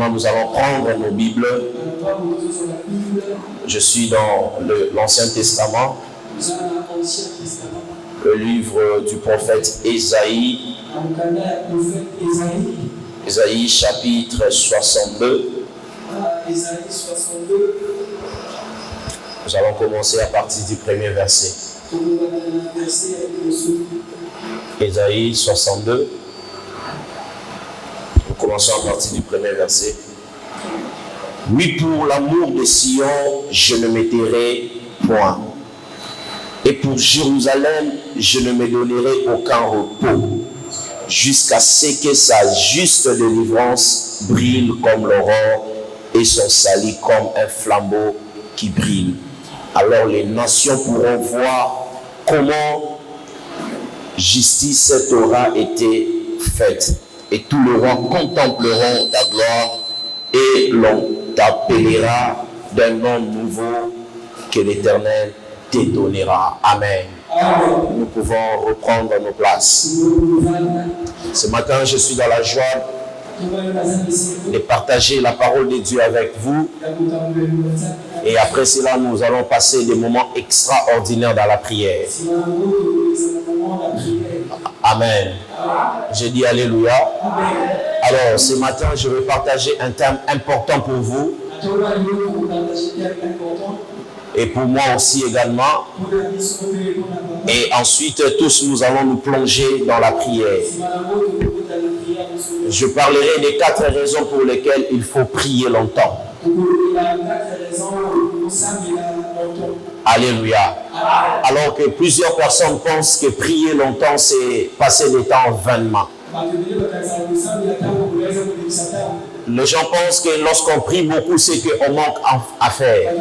Maintenant, nous allons prendre nos Bibles. Je suis dans l'Ancien Testament, le livre du prophète Ésaïe. Ésaïe chapitre 62. Nous allons commencer à partir du premier verset. Ésaïe 62. Nous commençons à partir du premier verset. Oui, pour l'amour de Sion, je ne me tairai point. Et pour Jérusalem, je ne me donnerai aucun repos, jusqu'à ce que sa juste délivrance brille comme l'aurore et son salut comme un flambeau qui brille. Alors les nations pourront voir comment justice t'aura été faite. Et tous les rois contempleront ta gloire et l'on t'appellera d'un nom nouveau que l'Éternel te donnera. Amen. Nous pouvons reprendre nos places. Ce matin, je suis dans la joie de partager la parole de Dieu avec vous. Et après cela, nous allons passer des moments extraordinaires dans la prière. Amen. Je dis Alléluia. Alors, ce matin, je vais partager un thème important pour vous. Et pour moi aussi également. Et ensuite, tous nous allons nous plonger dans la prière. Je parlerai des 4 raisons pour lesquelles il faut prier longtemps. Alléluia. Alors que plusieurs personnes pensent que prier longtemps, c'est passer le temps vainement. Les gens pensent que lorsqu'on prie beaucoup, c'est qu'on manque à faire.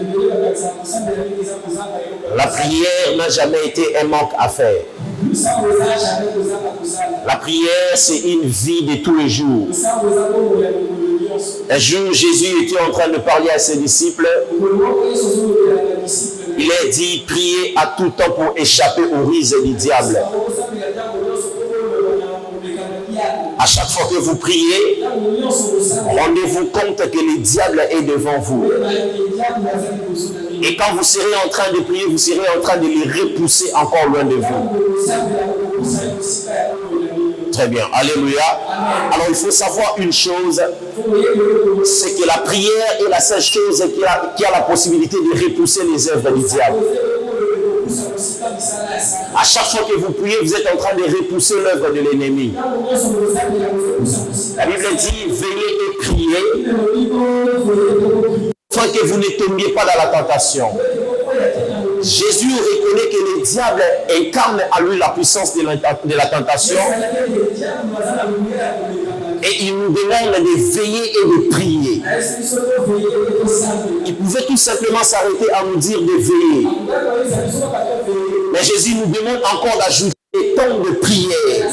La prière n'a jamais été un manque à faire. La prière, c'est une vie de tous les jours. Un jour, Jésus était en train de parler à ses disciples. Il a dit, priez à tout temps pour échapper aux rises du diable. À chaque fois que vous priez, rendez-vous compte que le diable est devant vous. Et quand vous serez en train de prier, vous serez en train de les repousser encore loin de vous. Très bien. Alléluia. Alors il faut savoir une chose, c'est que la prière est la seule chose qui a la possibilité de repousser les œuvres du diable. À chaque fois que vous priez, vous êtes en train de repousser l'œuvre de l'ennemi. La Bible dit, veillez et priez, afin que vous ne tombiez pas dans la tentation. Jésus reconnaît que le diable incarne à lui la puissance de la tentation. Et il nous demande de veiller et de prier. Il pouvait tout simplement s'arrêter à nous dire de veiller. Mais Jésus nous demande encore d'ajouter le temps de prière.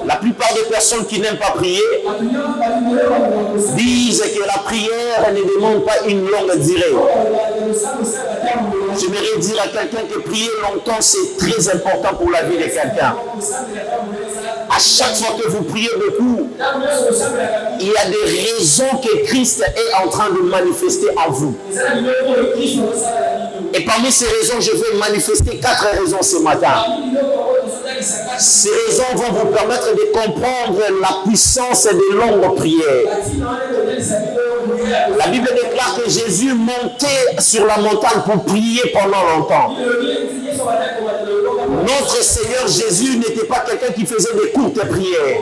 La plupart des personnes qui n'aiment pas prier disent que la prière ne demande pas une longue durée. J'aimerais dire à quelqu'un que prier longtemps, c'est très important pour la vie de quelqu'un. À chaque fois que vous priez beaucoup, il y a des raisons que Christ est en train de manifester en vous. Et parmi ces raisons, je vais manifester 4 raisons ce matin. Ces raisons vont vous permettre de comprendre la puissance des longues prières. La Bible déclare que Jésus montait sur la montagne pour prier pendant longtemps. Notre Seigneur Jésus n'était pas quelqu'un qui faisait des courtes prières.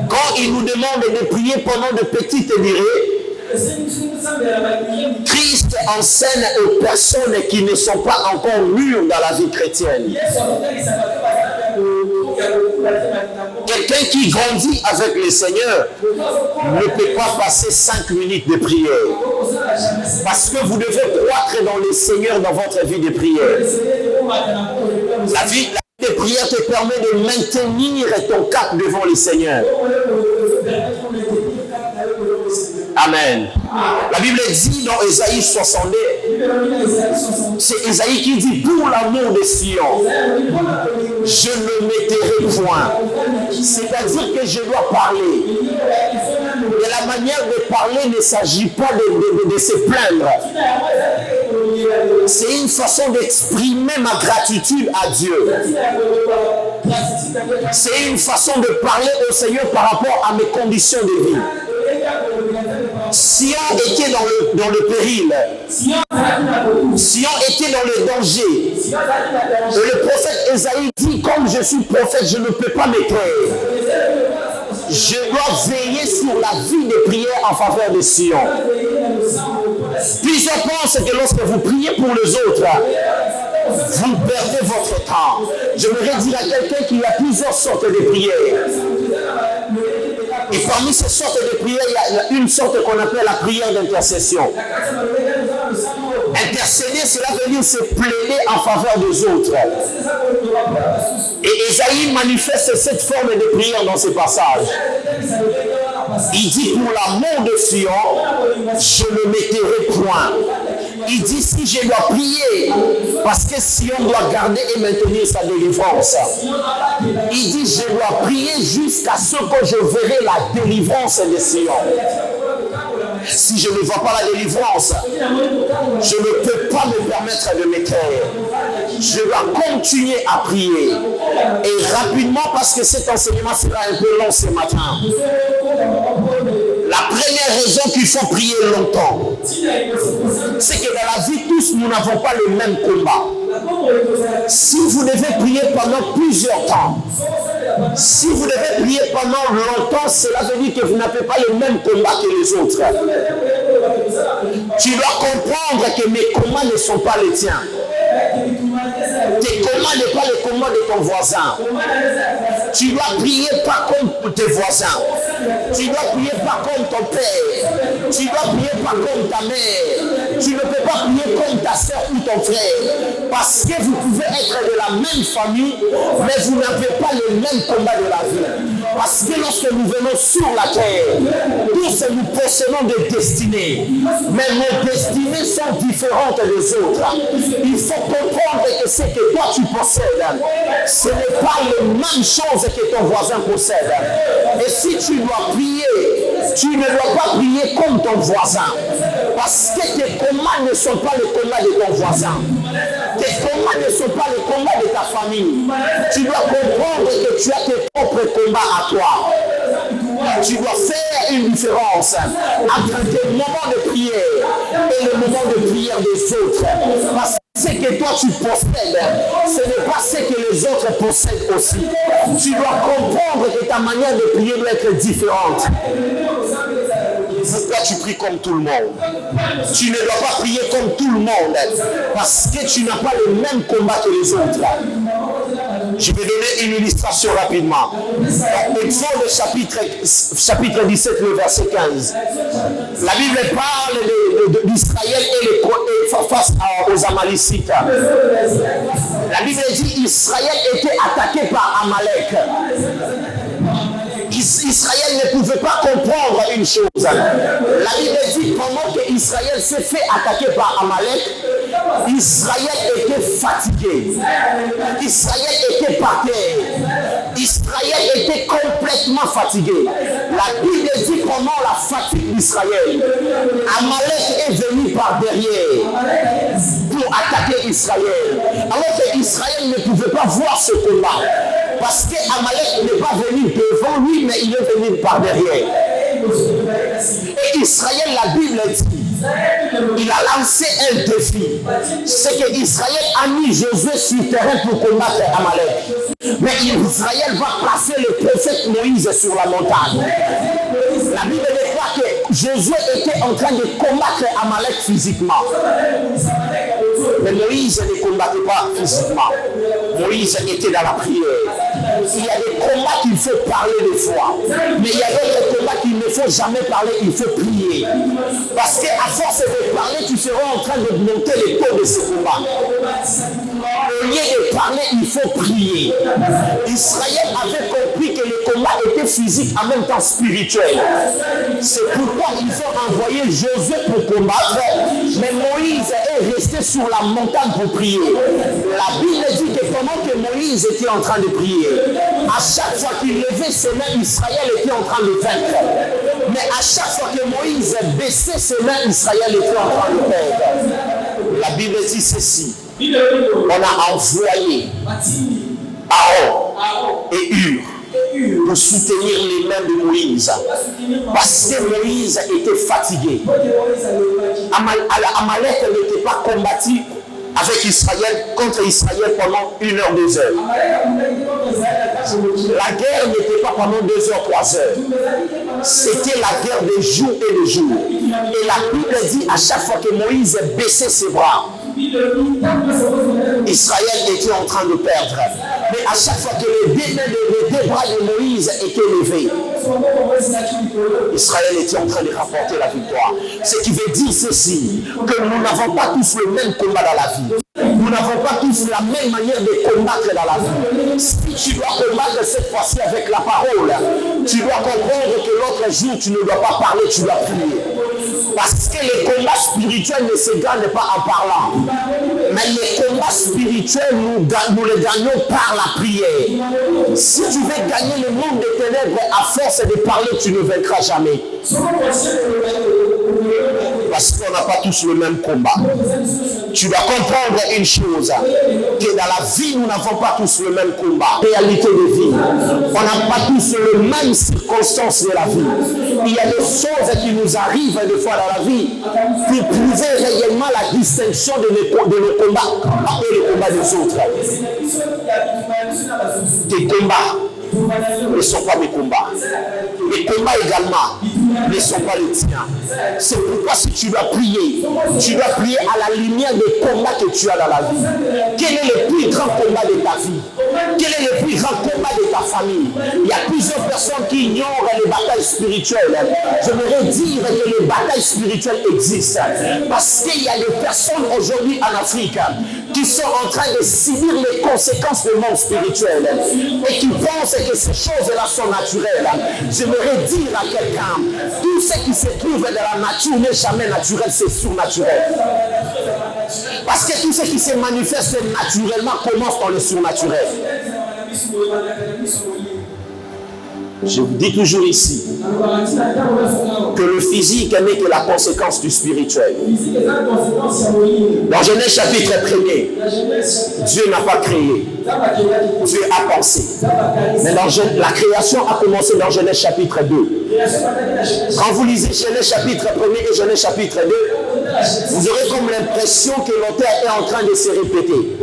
Quand il nous demande de prier pendant de petites durées, Christ enseigne aux personnes qui ne sont pas encore mûres dans la vie chrétienne. Quelqu'un qui grandit avec le Seigneur ne peut pas passer 5 minutes de prière. Parce que vous devez croître dans le Seigneur dans votre vie de prière. La vie de prière te permet de maintenir ton cap devant le Seigneur. Amen. La Bible dit dans Ésaïe 62, C'est Isaïe qui dit, pour l'amour de Sion, je ne m'étairai point. C'est-à-dire que je dois parler. Et la manière de parler ne s'agit pas de se plaindre. C'est une façon d'exprimer ma gratitude à Dieu. C'est une façon de parler au Seigneur par rapport à mes conditions de vie. Sion était dans le péril. Sion était dans le danger. Et le prophète Isaïe dit, comme je suis prophète, je ne peux pas me taire. Je dois veiller sur la vie de prière en faveur de Sion. Plusieurs pensent que lorsque vous priez pour les autres, vous perdez votre temps. J'aimerais dire à quelqu'un qu'il y a plusieurs sortes de prières. Et parmi ces sortes de prières, il y a une sorte qu'on appelle la prière d'intercession. Intercéder, cela veut dire se plaider en faveur des autres. Et Isaïe manifeste cette forme de prière dans ce passage. Il dit, pour l'amour de Sion, je ne m'étairai point. Il dit, si je dois prier, parce que Sion doit garder et maintenir sa délivrance. Il dit, je dois prier jusqu'à ce que je verrai la délivrance de Sion. Si je ne vois pas la délivrance, je ne peux pas me permettre de me taire. Je dois continuer à prier. Et rapidement, parce que cet enseignement sera un peu long ce matin. La première raison qu'il faut prier longtemps, c'est que dans la vie, tous, nous n'avons pas le même combat. Si vous devez prier pendant plusieurs temps, si vous devez prier pendant longtemps, cela veut dire que vous n'avez pas le même combat que les autres. Tu dois comprendre que mes combats ne sont pas les tiens. Tes combats ne sont pas les combats de ton voisin. Tu dois prier pas comme tes voisins. Tu dois prier pas comme ton père. Tu dois prier pas comme ta mère. Tu ne peux pas prier comme ta soeur ou ton frère. Parce que vous pouvez être de la même famille, mais vous n'avez pas le même combat de la vie. Parce que lorsque nous venons sur la terre, tous nous possédons des destinées. Mais nos destinées sont différentes des autres. Il faut comprendre que ce que toi tu possèdes, ce n'est pas les mêmes choses que ton voisin possède. Et si tu dois prier, tu ne dois pas prier comme ton voisin. Parce que tes combats ne sont pas les combats de ton voisin. Tes combats ne sont pas les combats de ta famille. Tu dois comprendre que tu as tes propres combats à toi. Tu dois faire une différence entre tes moments de prière et le moment de prière des autres. Parce que ce que toi tu possèdes, ce n'est pas ce que les autres possèdent aussi. Tu dois comprendre que ta manière de prier doit être différente. Pourquoi tu pries comme tout le monde? Tu ne dois pas prier comme tout le monde parce que tu n'as pas le même combat que les autres. Je vais donner une illustration rapidement. Exode chapitre 17, le verset 15. La Bible parle d'Israël et face aux Amalécites. La Bible dit Israël était attaqué par Amalek. Israël ne pouvait pas comprendre une chose. La Bible dit pendant que Israël s'est fait attaquer par Amalek, Israël était fatigué. Israël était par terre. Israël était complètement fatigué. La Bible dit pendant la fatigue d'Israël, Amalek est venu par derrière pour attaquer Israël. Alors que Israël ne pouvait pas voir ce combat. Parce qu'Amalek n'est pas venu devant lui, mais il est venu par derrière. Et Israël, la Bible dit, il a lancé un défi. C'est que Israël a mis Josué sur le terrain pour combattre Amalek. Mais Israël va placer le prophète Moïse sur la montagne. La Bible déclare que Josué était en train de combattre Amalek physiquement. Mais Moïse ne combattait pas physiquement. Moïse était dans la prière. Il y a des combats qu'il faut parler des fois. Mais il y a d'autres combats qu'il ne faut jamais parler, il faut prier. Parce qu'à force de parler, tu seras en train de monter les taux de ce combat. Au lieu de parler, il faut prier. Israël avait compris que le combat était physique en même temps spirituel. C'est pourquoi ils ont envoyé Josué pour combattre. Mais Moïse est resté sur la montagne pour prier. La Bible dit que pendant que Moïse était en train de prier, à chaque fois qu'il levait ses mains, Israël était en train de vaincre. Mais à chaque fois que Moïse baissait ses mains, Israël était en train de perdre. La Bible dit ceci. On a envoyé Aaron et Hur pour soutenir les mains de Moïse. Parce que Moïse était fatigué. Amalek n'était pas combattu avec Israël, contre Israël pendant 1 heure, 2 heures. La guerre n'était pas pendant 2 heures, 3 heures. C'était la guerre de jour et de jour. Et la Bible dit à chaque fois que Moïse baissait ses bras, Israël était en train de perdre. Mais à chaque fois que les deux bras de Moïse étaient levés, Israël était en train de rapporter la victoire. Ce qui veut dire ceci, que nous n'avons pas tous le même combat dans la vie. Nous n'avons pas tous la même manière de combattre dans la vie. Si tu dois combattre cette fois-ci avec la parole, tu dois comprendre que l'autre jour, tu ne dois pas parler, tu dois prier. Parce que les combats spirituels ne se gagnent pas en parlant. Mais les combats spirituels, nous les gagnons par la prière. Si tu veux gagner le monde des ténèbres, à force de parler, tu ne vaincras jamais. Parce qu'on n'a pas tous le même combat. Tu dois comprendre une chose, que dans la vie, nous n'avons pas tous le même combat. Réalité de vie. On n'a pas tous les mêmes circonstances de la vie. Il y a des choses qui nous arrivent des fois dans la vie pour prouver réellement la distinction de nos combats et les combats des autres. Tes combats ne sont pas mes combats. Les combats également ne sont pas les tiens. C'est pourquoi si tu dois prier à la lumière des combats que tu as dans la vie. Quel est le plus grand combat de ta vie? Quel est le plus grand combat de ta famille? Il y a plusieurs personnes qui ignorent les batailles spirituelles. J'aimerais dire que les batailles spirituelles existent. Parce qu'il y a des personnes aujourd'hui en Afrique qui sont en train de subir les conséquences du monde spirituel et qui pensent que ces choses-là sont naturelles. J'aimerais dire à quelqu'un, tout ce qui se trouve dans la nature n'est jamais naturel, c'est surnaturel. Parce que tout ce qui se manifeste naturellement commence dans le surnaturel. Je vous dis toujours ici que le physique n'est que la conséquence du spirituel. Dans Genèse chapitre 1er, Dieu n'a pas créé, Dieu a pensé. Mais la création a commencé dans Genèse chapitre 2. Quand vous lisez Genèse chapitre 1er et Genèse chapitre 2, vous aurez comme l'impression que l'auteur est en train de se répéter.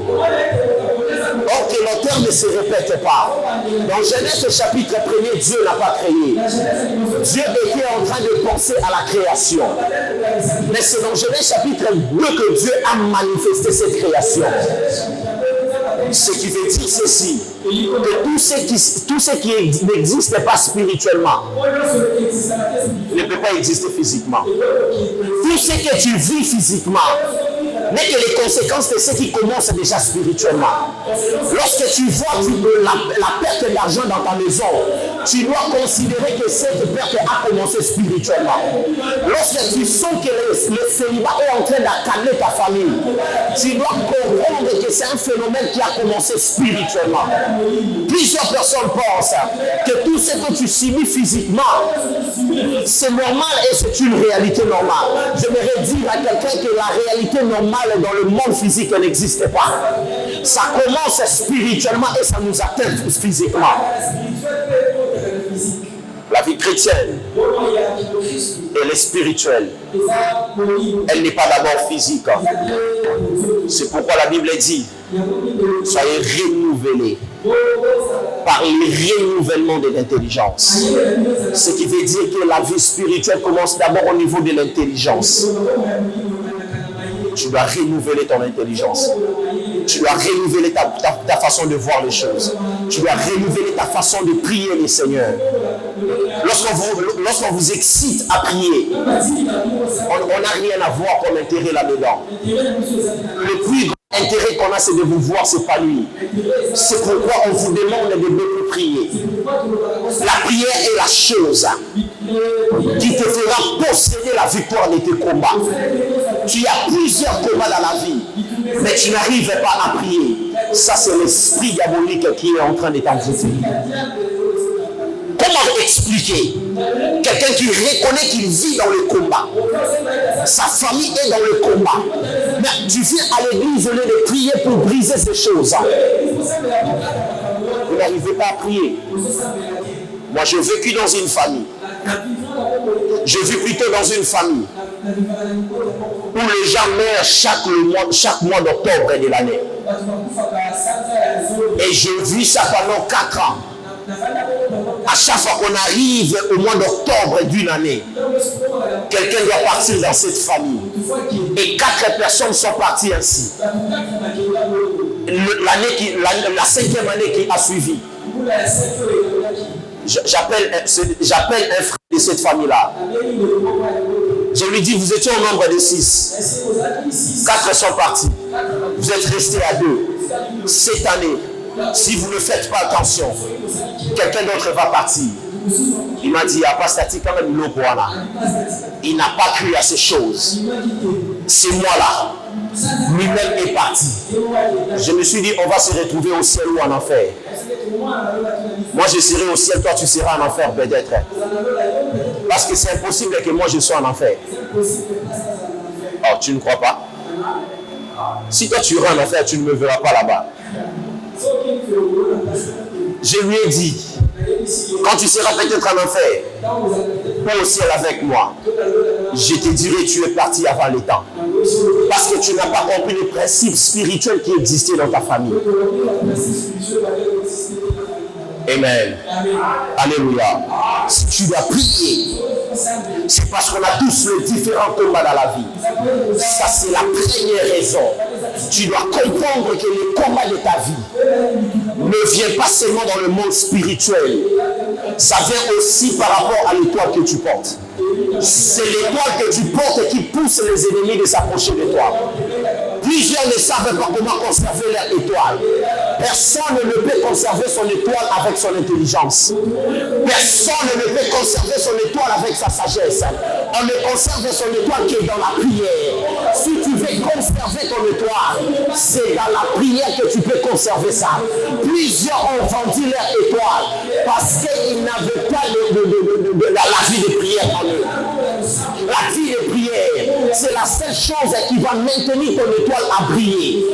Or que l'auteur ne se répète pas. Dans Genèse chapitre 1er, Dieu n'a pas créé. Dieu était en train de penser à la création. Mais c'est dans Genèse chapitre 2 que Dieu a manifesté cette création. Ce qui veut dire ceci, que tout ce qui n'existe pas spirituellement ne peut pas exister physiquement. Tout ce que tu vis physiquement n'est que les conséquences de ce qui commence déjà spirituellement. Lorsque tu vois la perte d'argent dans ta maison, tu dois considérer que cette perte a commencé spirituellement. Lorsque tu sens que le célibat est en train d'accabler ta famille, tu dois comprendre que c'est un phénomène qui a commencé spirituellement. Plusieurs personnes pensent que tout ce que tu subis physiquement, c'est normal et c'est une réalité normale. J'aimerais dire à quelqu'un que la réalité normale dans le monde physique n'existe pas. Ça commence spirituellement et ça nous atteint physiquement. La vie chrétienne, elle est spirituelle. Elle n'est pas d'abord physique. C'est pourquoi la Bible dit, soyez renouvelés par le renouvellement de l'intelligence. Ce qui veut dire que la vie spirituelle commence d'abord au niveau de l'intelligence. Tu dois renouveler ton intelligence. Tu dois renouveler ta façon de voir les choses. Tu dois renouveler ta façon de prier le Seigneur. Lorsqu'on vous excite à prier, on n'a rien à voir comme intérêt là-dedans. Le plus grand intérêt qu'on a, c'est de vous voir s'épanouir. C'est pourquoi on vous demande de beaucoup prier. La prière est la chose qui te fera posséder la victoire de tes combats. Tu as plusieurs combats dans la vie, mais tu n'arrives pas à prier. Ça, c'est l'esprit diabolique qui est en train de t'envoûter. Comment expliquer quelqu'un qui reconnaît qu'il vit dans le combat? Sa famille est dans le combat. Mais tu viens à l'église au lieu de prier pour briser ces choses. Vous n'arrivez pas à prier. Moi, j'ai vécu dans une famille. Je vis plutôt dans une famille où les gens meurent chaque mois d'octobre de l'année. Et je vis ça pendant 4 ans. À chaque fois qu'on arrive au mois d'octobre d'une année, quelqu'un doit partir dans cette famille. Et 4 personnes sont parties ainsi. La 5e année qui a suivi, j'appelle un frère de cette famille-là. Je lui dis, vous étiez au nombre de 6. 4 sont partis. Vous êtes restés à 2. Cette année, si vous ne faites pas attention, quelqu'un d'autre va partir. Il m'a dit, Apastati, quand même, il n'a pas cru à ces choses. C'est moi là. Lui-même est parti. Je me suis dit, on va se retrouver au ciel ou en enfer. Moi, je serai au ciel, toi, tu seras en enfer, peut-être. Parce que c'est impossible que moi, je sois en enfer. Oh, tu ne crois pas? Si toi, tu iras en enfer, tu ne me verras pas là-bas. Je lui ai dit, quand tu seras peut-être en enfer, pas au ciel avec moi, je te dirai tu es parti avant le temps. Parce que tu n'as pas compris les principes spirituels qui existaient dans ta famille. Amen. Alléluia. Si tu dois prier, c'est parce qu'on a tous les différents combats dans la vie. Ça, c'est la première raison. Tu dois comprendre que le combat de ta vie ne vient pas seulement dans le monde spirituel. Ça vient aussi par rapport à l'étoile que tu portes. C'est l'étoile que tu portes qui pousse les ennemis de s'approcher de toi. Plusieurs ne savent pas comment conserver leur étoile. Personne ne peut conserver son étoile avec son intelligence. Personne ne peut conserver son étoile avec sa sagesse. On ne conserve son étoile que dans la prière. Si tu veux conserver ton étoile, c'est dans la prière que tu peux conserver ça. Plusieurs ont vendu leur étoile parce qu'ils n'avaient pas la vie de prière en eux. La vie de prière, c'est la seule chose qui va maintenir ton étoile à briller.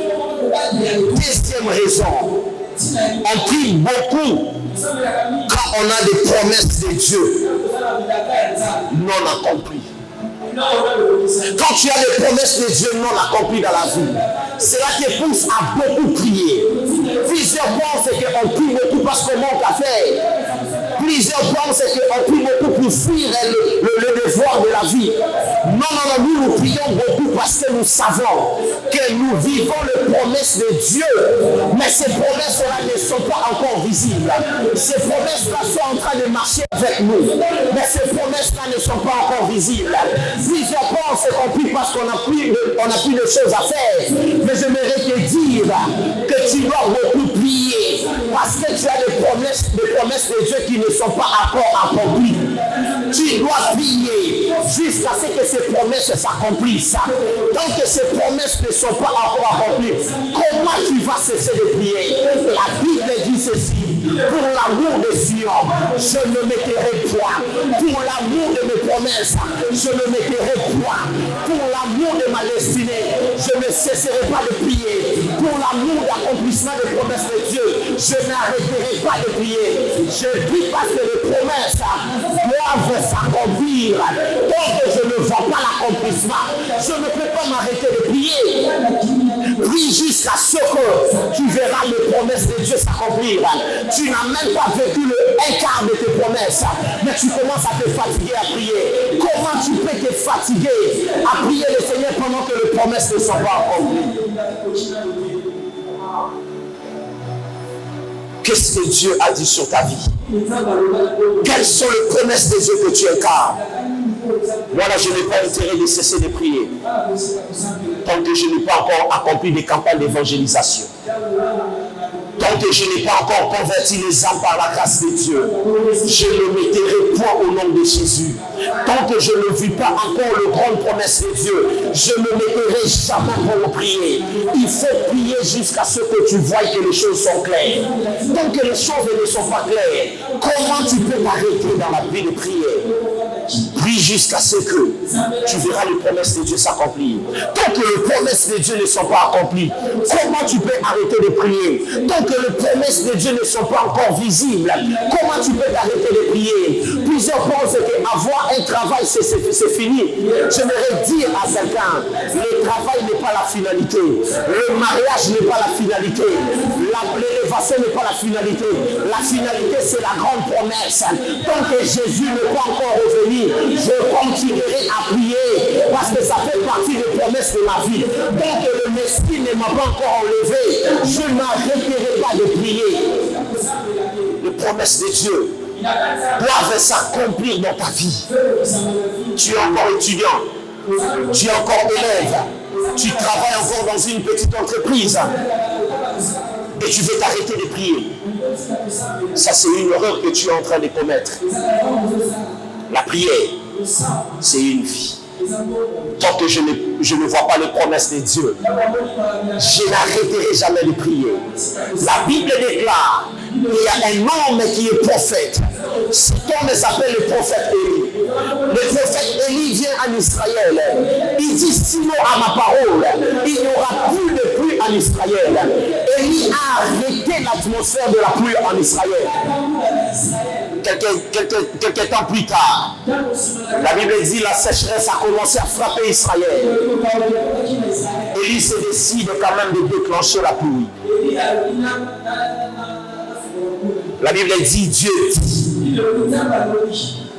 Deuxième raison, on prie beaucoup quand on a des promesses de Dieu non accomplies. Quand tu as des promesses de Dieu non accomplies dans la vie, c'est là qui pousse à beaucoup prier. Plusieurs pensent qu'on prie beaucoup parce qu'on manque à faire. Plusieurs pensent qu'on prie beaucoup pour fuir le devoir de la vie. Non, nous prions beaucoup parce que nous savons que nous vivons les promesses de Dieu. Mais ces promesses-là ne sont pas encore visibles. Ces promesses-là sont en train de marcher avec nous. Mais ces promesses-là ne sont pas encore visibles. Plusieurs pensent qu'on prie parce qu'on a plus de choses à faire. Mais j'aimerais te dire que tu dois beaucoup prier parce que tu as des promesses de Dieu qui ne sont pas encore accomplies. Tu dois prier jusqu'à ce que ces promesses s'accomplissent. Tant que ces promesses ne sont pas encore accomplies, comment tu vas cesser de prier? La Bible dit ceci: pour l'amour de Sion, je ne mettrai point. Pour l'amour de mes promesses, je ne mettrai point. Pour l'amour de ma destinée, je ne cesserai pas de prier. Pour l'amour d'accomplissement des promesses de Dieu, je n'arrêterai pas de prier. Je prie parce que les promesses doivent s'accomplir. Tant que je ne vois pas l'accomplissement, je ne peux pas m'arrêter de prier. Prie jusqu'à ce que tu verras les promesses de Dieu s'accomplir. Tu n'as même pas vécu un quart de tes promesses, mais tu commences à te fatiguer à prier. Comment tu peux te fatiguer à prier le Seigneur pendant que les promesses ne sont pas accomplies? Qu'est-ce que Dieu a dit sur ta vie? Quelles sont les promesses de Dieu que tu incarnes? Moi là, je n'ai pas intérêt de cesser de prier tant que je n'ai pas encore accompli des campagnes d'évangélisation. Tant Tant que je n'ai pas encore converti les âmes par la grâce de Dieu, je ne mettrai point au nom de Jésus. Tant que je ne vis pas encore le grande promesse de Dieu, je ne mettrai jamais pour prier. Il faut prier jusqu'à ce que tu vois que les choses sont claires. Tant que les choses ne sont pas claires, comment tu peux t'arrêter dans la vie de prier? Prie jusqu'à ce que tu verras les promesses de Dieu s'accomplir. Tant que les promesses de Dieu ne sont pas accomplies, comment tu peux arrêter de prier? Tant que les promesses de Dieu ne sont pas encore visibles, comment tu peux t'arrêter de prier? Plusieurs pensent qu'avoir un travail, c'est fini. J'aimerais dire à quelqu'un, le travail n'est pas la finalité. Le mariage n'est pas la finalité. L'élévation n'est pas la finalité. La finalité, c'est la grande promesse. Tant que Jésus n'est pas encore revenu, je continuerai à prier parce que ça fait partie des promesses de ma vie. Tant que le Messie ne m'a pas encore enlevé, je ne m'arrêterai pas de prier. Les promesses de Dieu doivent s'accomplir dans ta vie. Tu es encore étudiant, tu es encore élève, tu travailles encore dans une petite entreprise et tu veux t'arrêter de prier. Ça, c'est une erreur que tu es en train de commettre. La prière, c'est une vie. Tant que je ne vois pas les promesses de Dieu, je n'arrêterai jamais de prier. La Bible déclare qu'il y a un homme qui est prophète. Cet homme s'appelle le prophète Élie. Le prophète Élie vient en Israël. Il dit, sinon à ma parole, il n'y aura plus de pluie en Israël. Élie a arrêté l'atmosphère de la pluie en Israël. Quelques temps plus tard, la Bible dit la sécheresse a commencé à frapper Israël. Élie se décide quand même de déclencher la pluie. La Bible dit, Dieu dit,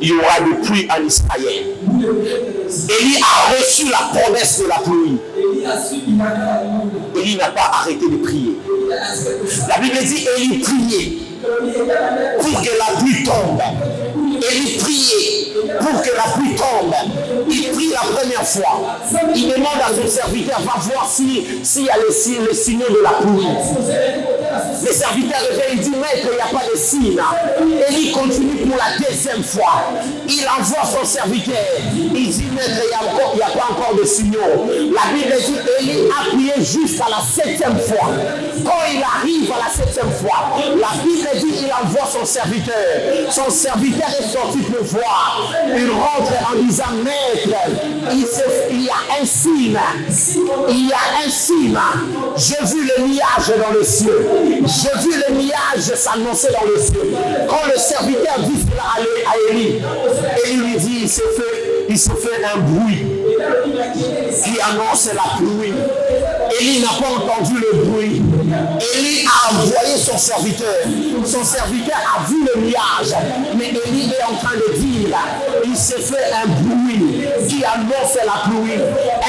il y aura de pluie en Israël. Élie a reçu la promesse de la pluie. Élie n'a pas arrêté de prier. La Bible dit, Élie priait pour que la pluie tombe. Élie priait pour que la pluie tombe. Il prie la première fois. Il demande à son serviteur, va voir s'il y a les signaux de la pluie. Le serviteur revient, il dit, maître, il n'y a pas de signe. Élie continue pour la deuxième fois. Il envoie son serviteur. Il dit, maître, il n'y a pas encore de signaux. La Bible dit, Élie a prié jusqu'à la 7e fois. Quand il arrive à la 7e fois, la Bible dit, il envoie son serviteur. Son serviteur est sorti pour voir. Il rentre en disant, maître, il y a un signe. Il y a un signe. J'ai vu le nuage dans le ciel. J'ai vu le nuage s'annoncer dans le ciel. Quand le serviteur dit cela à Élie, Élie lui dit, il se fait un bruit qui annonce la pluie. Élie n'a pas entendu le bruit. Élie a envoyé son serviteur. Son serviteur a vu le nuage. Mais Élie est en train de dire, il s'est fait un bruit qui annonce la pluie.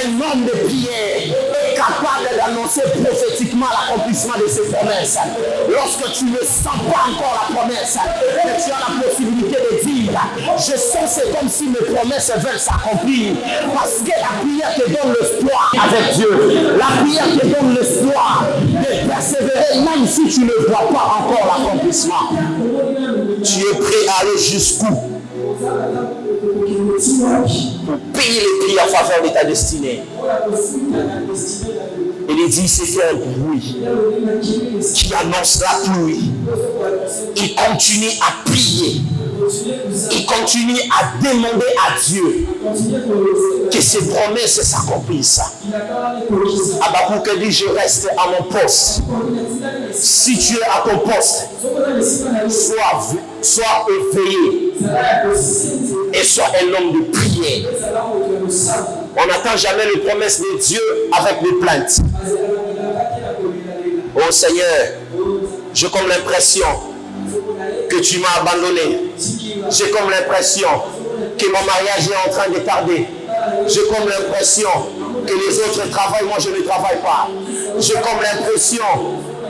Un homme de prière est capable d'annoncer prophétiquement l'accomplissement de ses promesses. Lorsque tu ne sens pas encore la promesse, mais tu as la possibilité de dire, je sens c'est comme si mes promesses veulent s'accomplir. Parce que la prière te donne l'espoir avec Dieu. La prière te donne l'espoir de persévérer même si tu ne vois pas encore l'accomplissement. Tu es prêt à aller jusqu'où pour payer les prix en faveur de ta destinée. Il dit, c'est fait un bruit qui annonce la pluie. Il continue à prier. Il continue à demander à Dieu que ses promesses s'accomplissent. Habakkuk dit, je reste à mon poste. Si tu es à ton poste, sois éveillé et sois un homme de prière. On n'attend jamais les promesses de Dieu avec des plaintes. Oh Seigneur, j'ai comme l'impression que tu m'as abandonné. J'ai comme l'impression que mon mariage est en train de tarder. J'ai comme l'impression que les autres travaillent, moi je ne travaille pas. J'ai comme l'impression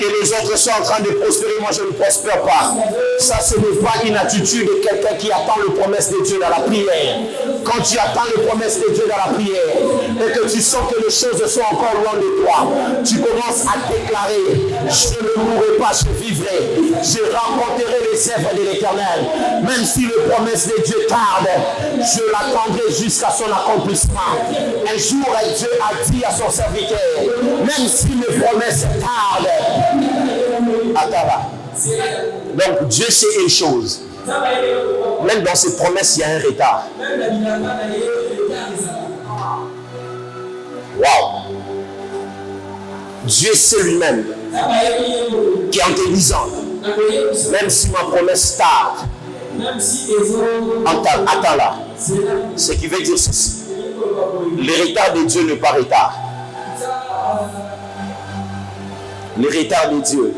Que les autres soient en train de prospérer, moi je ne prospère pas. Ça, ce n'est pas une attitude de quelqu'un qui attend les promesses de Dieu dans la prière. Quand tu attends les promesses de Dieu dans la prière et que tu sens que les choses sont encore loin de toi, tu commences à déclarer: je ne mourrai pas, je vivrai. Je rencontrerai les œuvres de l'Éternel. Même si les promesses de Dieu tardent, je l'attendrai jusqu'à son accomplissement. Un jour, Dieu a dit à son serviteur: même si les promesses tardent, attends là. Donc Dieu sait une chose. Même dans ses promesses, il y a un retard. Waouh! Dieu sait lui-même qui est en te disant: même si ma promesse tarde, attends là. Ce qui veut dire ceci: le retard de Dieu n'est pas retard. Le retard de Dieu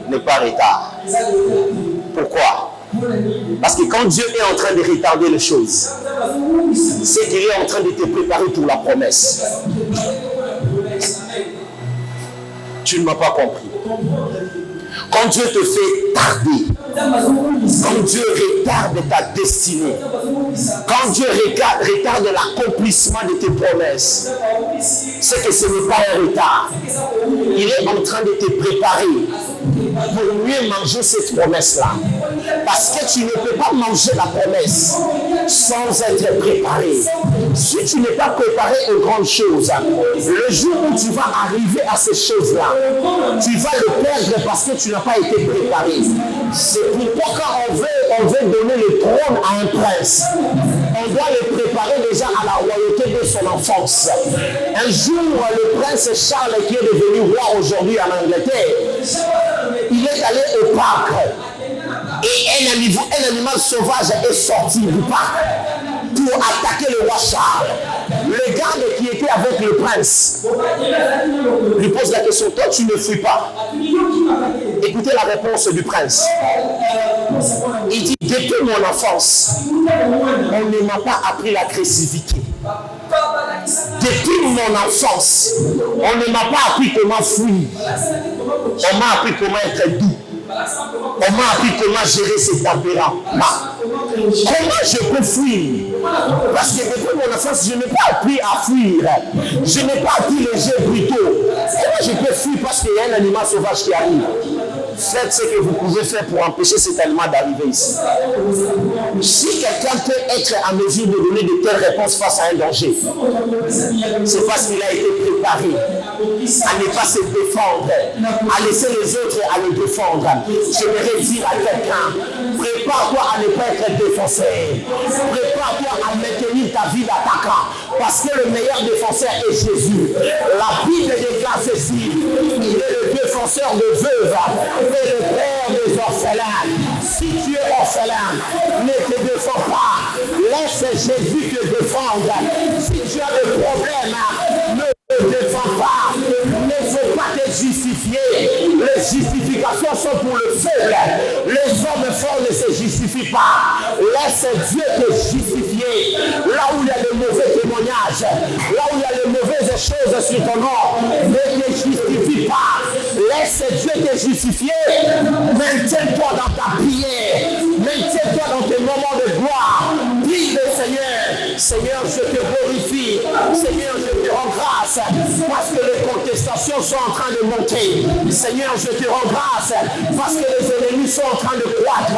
n'est pas retard. Pourquoi? Parce que quand Dieu est en train de retarder les choses, c'est qu'il est en train de te préparer pour la promesse. Tu ne m'as pas compris. Quand Dieu te fait tarder, quand Dieu retarde ta destinée, quand Dieu retarde l'accomplissement de tes promesses, c'est que ce n'est pas un retard. Il est en train de te préparer pour mieux manger cette promesse-là. Parce que tu ne peux pas manger la promesse sans être préparé. Si tu n'es pas préparé aux grandes choses, le jour où tu vas arriver à ces choses-là, tu vas le perdre parce que tu n'as pas été préparé. C'est pourquoi quand on veut donner le trône à un prince, on doit le préparer déjà à la royauté de son enfance. Un jour, le prince Charles, qui est devenu roi aujourd'hui en Angleterre, il est allé au parc et un animal sauvage est sorti du parc pour attaquer le roi Charles. Le garde qui était avec le prince lui pose la question: toi tu ne fuis pas? Écoutez la réponse du prince. Il dit: depuis mon enfance, on ne m'a pas appris l'agressivité. Depuis mon enfance, on ne m'a pas appris comment fuir. On m'a appris comment être doux. On m'a appris comment gérer ses tempéraments. Comment je peux fuir? Parce que depuis mon enfance, je n'ai pas appris à fuir. Je n'ai pas appris les jeux brutaux. Comment je peux fuir parce qu'il y a un animal sauvage qui arrive? Faites ce que vous pouvez faire pour empêcher cet animal d'arriver ici. Si quelqu'un peut être en mesure de donner de telles réponses face à un danger, c'est parce qu'il a été préparé à ne pas se défendre, à laisser les autres à le défendre. J'aimerais dire à quelqu'un: prépare-toi à ne pas être défoncé. Prépare-toi à maintenir ta vie d'attaquant. Parce que le meilleur défenseur est Jésus. La Bible déclare ceci: il est le défenseur de veuves et le père des orphelins. Si tu es orphelin, ne te défends pas. Laisse Jésus te défendre. Si tu as des problèmes, ne te défends pas. Il ne faut pas te justifier. Les justifications sont pour le faible. Les hommes forts ne se justifient pas. Laisse Dieu te justifier. Là où il y a de mauvais témoignages, là où il y a de mauvaises choses sur ton nom, ne te justifie pas. Laisse Dieu te justifier. Maintiens-toi dans ta prière. Maintiens-toi dans tes moments de gloire. Prie le Seigneur. Seigneur, je te glorifie. Seigneur, je te rends grâce parce que les contestations sont en train de monter. Seigneur, je te rends grâce parce que les ennemis sont en train de croître.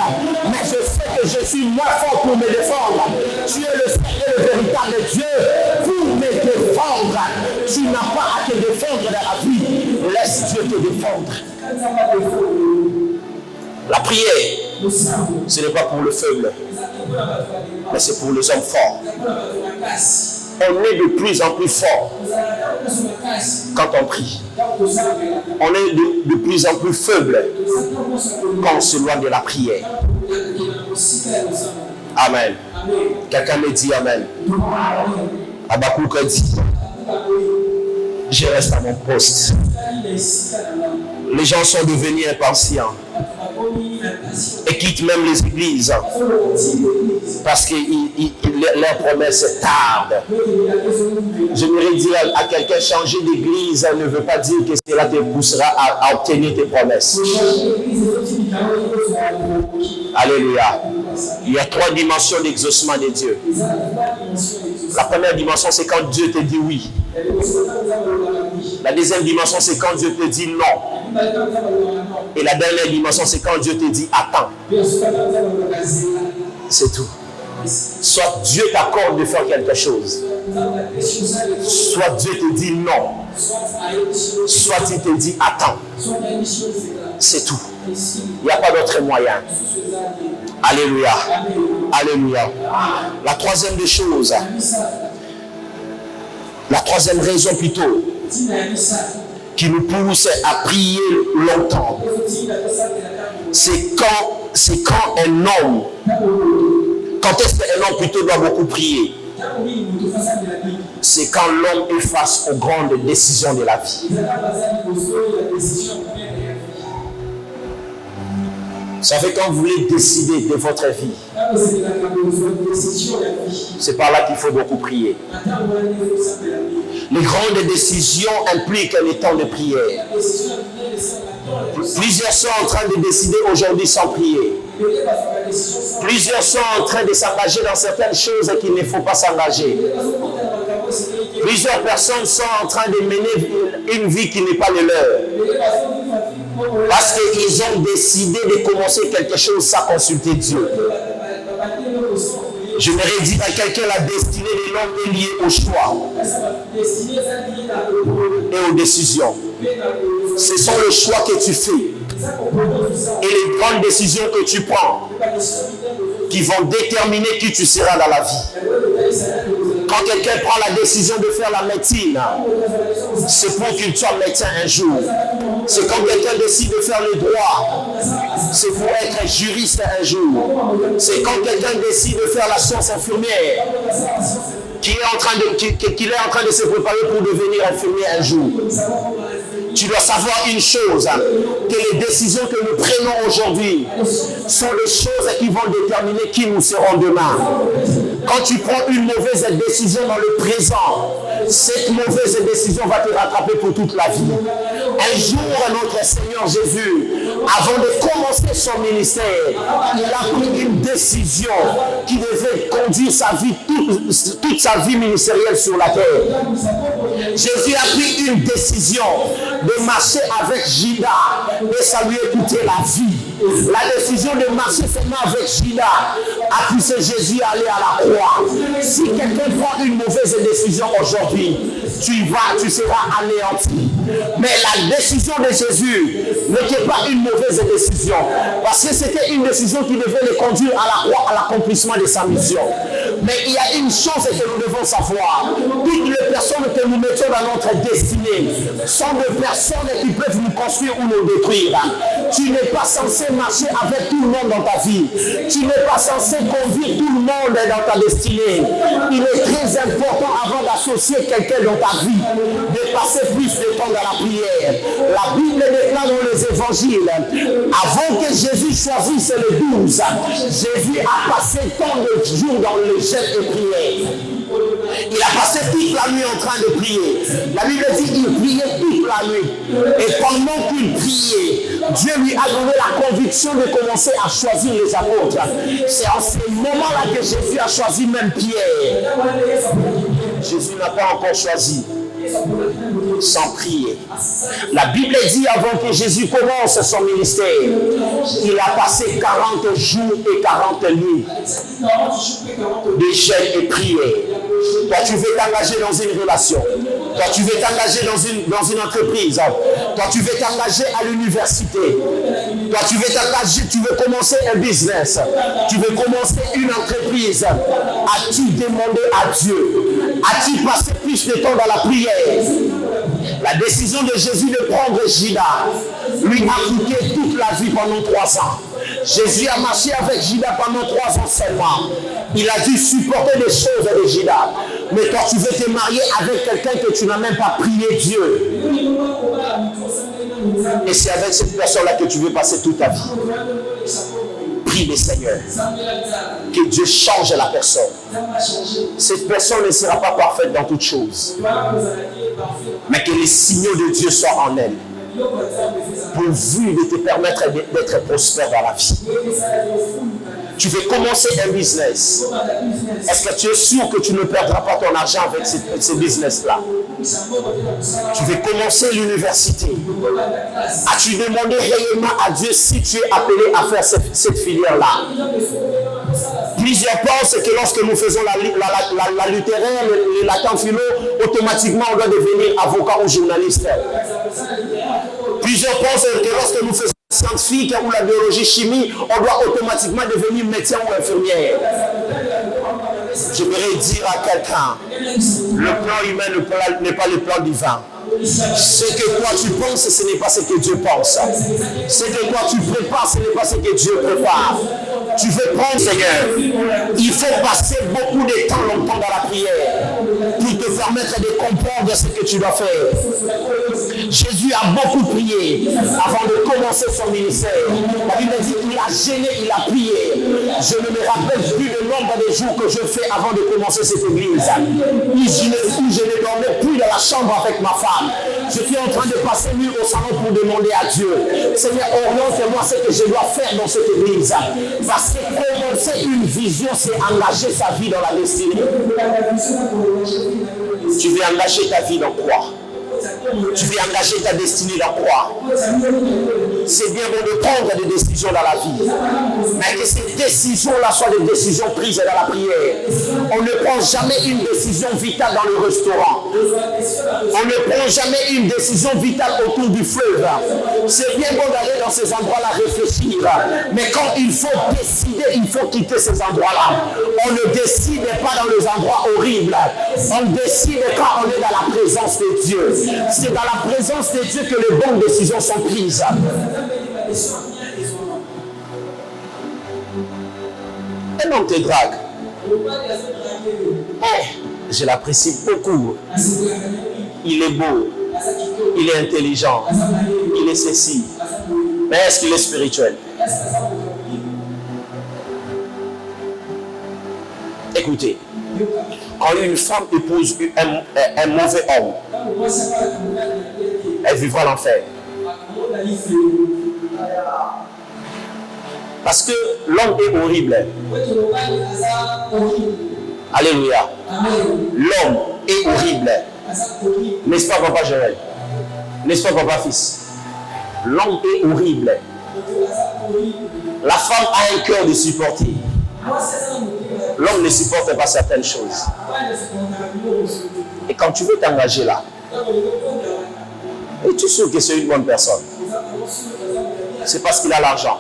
Mais je sais que je suis moins fort pour me défendre. Tu es le seul et le véritable Dieu pour me défendre. Tu n'as pas à te défendre dans la vie. Laisse Dieu te défendre. La prière, ce n'est pas pour le faible, mais c'est pour les hommes forts. On est de plus en plus fort quand on prie. On est de plus en plus faible quand on s'éloigne de la prière. Amen. Quelqu'un me dit Amen. Habakkuk dit: je reste à mon poste. Les gens sont devenus impatients. et quittent même les églises parce que leurs promesses tardent. J'aimerais dire à quelqu'un, changer d'église ne veut pas dire que cela te poussera à obtenir tes promesses. Alléluia. Il y a 3 dimensions d'exaucement de Dieu. La première dimension, c'est quand Dieu te dit oui. La deuxième dimension, c'est quand Dieu te dit non. Et la dernière dimension, c'est quand Dieu te dit attends. C'est tout. Soit Dieu t'accorde de faire quelque chose, soit Dieu te dit non, soit il te dit attends. C'est tout. Il n'y a pas d'autre moyen. Alléluia. Alléluia. La troisième des choses, la troisième raison plutôt, qui nous pousse à prier longtemps, c'est quand un homme, quand est-ce qu'un homme plutôt doit beaucoup prier? C'est quand l'homme est face aux grandes décisions de la vie. Ça fait quand vous voulez décider de votre vie, c'est par là qu'il faut beaucoup prier. Les grandes décisions impliquent le temps de prière. Plusieurs sont en train de décider aujourd'hui sans prier. Plusieurs sont en train de s'engager dans certaines choses qu'il ne faut pas s'engager. Plusieurs personnes sont en train de mener une vie qui n'est pas le leur. Parce qu'ils ont décidé de commencer quelque chose sans consulter Dieu. J'aimerais dire à quelqu'un, la destinée de l'homme est liée au choix et aux décisions. Ce sont les choix que tu fais et les grandes décisions que tu prends qui vont déterminer qui tu seras dans la vie. Quand quelqu'un prend la décision de faire la médecine, c'est pour qu'il soit médecin un jour. C'est quand quelqu'un décide de faire le droit, c'est pour être juriste un jour. C'est quand quelqu'un décide de faire la science infirmière, qu'il est en train de se préparer pour devenir infirmier un jour. Tu dois savoir une chose, que les décisions que nous prenons aujourd'hui sont les choses qui vont déterminer qui nous serons demain. Quand tu prends une mauvaise décision dans le présent, cette mauvaise décision va te rattraper pour toute la vie. Un jour, notre Seigneur Jésus, avant de commencer son ministère, il a pris une décision qui devait conduire sa vie, toute sa vie ministérielle sur la terre. Jésus a pris une décision de marcher avec Judas et ça lui a coûté la vie. La décision de marcher seulement avec Judas a poussé Jésus à aller à la croix. Si quelqu'un prend une mauvaise décision aujourd'hui, tu seras anéanti. Mais la décision de Jésus n'était pas une mauvaise décision, parce que c'était une décision qui devait le conduire à la croix, à l'accomplissement de sa mission. Mais il y a une chose que nous devons savoir. Toutes les personnes que nous mettons dans notre destinée sont des personnes qui peuvent nous construire ou nous détruire. Tu n'es pas censé marcher avec tout le monde dans ta vie. Tu n'es pas censé conduire tout le monde dans ta destinée. Il est très important, avant d'associer quelqu'un dans ta vie, de passer plus de temps dans la prière. La Bible déclare dans les évangiles, avant que Jésus choisisse les 12, Jésus a passé tant de jours dans le jeûne et prière. Il a passé toute la nuit en train de prier. La Bible dit qu'il priait toute la nuit. Et pendant qu'il priait, Dieu lui a donné la conviction de commencer à choisir les apôtres. C'est en ce moment-là que Jésus a choisi même Pierre. Jésus n'a pas encore choisi sans prier. La Bible dit, avant que Jésus commence son ministère, il a passé 40 jours et 40 nuits de jeûne et prière. Toi, tu veux t'engager dans une relation. Toi, tu veux t'engager dans une entreprise. Toi, tu veux t'engager à l'université. Toi, tu veux t'engager, tu veux commencer un business. Tu veux commencer une entreprise. As-tu demandé à Dieu? As-tu passé plus de temps dans la prière? La décision de Jésus de prendre Judas lui a coûté toute la vie pendant 3 ans. Jésus a marché avec Judas pendant 3 ans seulement. Il a dû supporter les choses de Judas. Mais toi, tu veux te marier avec quelqu'un que tu n'as même pas prié Dieu. Et c'est avec cette personne-là que tu veux passer toute ta vie. Prie le Seigneur. Que Dieu change la personne. Cette personne ne sera pas parfaite dans toutes choses. Mais que les signaux de Dieu soient en elle. Pourvu de te permettre d'être prospère dans la vie. Tu veux commencer un business. Est-ce que tu es sûr que tu ne perdras pas ton argent avec ce business-là? Tu veux commencer l'université. As-tu demandé réellement à Dieu si tu es appelé à faire cette filière-là? Plusieurs pensent que lorsque nous faisons la littéraire, le latin philo, automatiquement on doit devenir avocat ou journaliste. Plusieurs pensent que lorsque nous faisons la scientifique ou la biologie, chimie, on doit automatiquement devenir médecin ou infirmière. J'aimerais dire à quelqu'un, le plan humain n'est pas le plan divin. Ce que toi tu penses, ce n'est pas ce que Dieu pense. Ce que toi tu prépares, ce n'est pas ce que Dieu prépare. Tu veux prendre, Seigneur, il faut passer beaucoup de temps longtemps dans la prière pour te permettre de comprendre ce que tu dois faire. Jésus a beaucoup prié avant de commencer son ministère. La Bible dit qu'il a gêné, il a prié. Je ne me rappelle plus le nombre de jours que je fais avant de commencer cette église. Je ne dormais plus dans la chambre avec ma femme. Je suis en train de passer nuit au salon pour demander à Dieu, Seigneur, oriente-moi ce que je dois faire dans cette église. Parce que commencer une vision, c'est engager sa vie dans la destinée. Tu veux engager ta vie dans quoi? Tu veux engager ta destinée dans quoi? C'est bien bon de prendre des décisions dans la vie, mais que ces décisions-là soient des décisions prises dans la prière. On ne prend jamais une décision vitale dans le restaurant. On ne prend jamais une décision vitale autour du fleuve. C'est bien bon d'aller dans ces endroits-là réfléchir, mais quand il faut décider, il faut quitter ces endroits-là. On ne décide pas dans les endroits horribles. On décide quand on est dans la présence de Dieu. C'est dans la présence de Dieu que les bonnes décisions sont prises. Un homme te drague. Je l'apprécie beaucoup. Il est beau. Il est intelligent. Il est ceci. Mais est-ce qu'il est spirituel? Écoutez, quand une femme épouse un mauvais homme, elle vivra l'enfer. Parce que l'homme est horrible. Alléluia. L'homme est horrible. N'est-ce pas, papa Joël? N'est-ce pas, papa fils? L'homme est horrible. La femme a un cœur de supporter. L'homme ne supporte pas certaines choses. Et quand tu veux t'engager là, es-tu sûr que c'est une bonne personne? C'est parce qu'il a l'argent.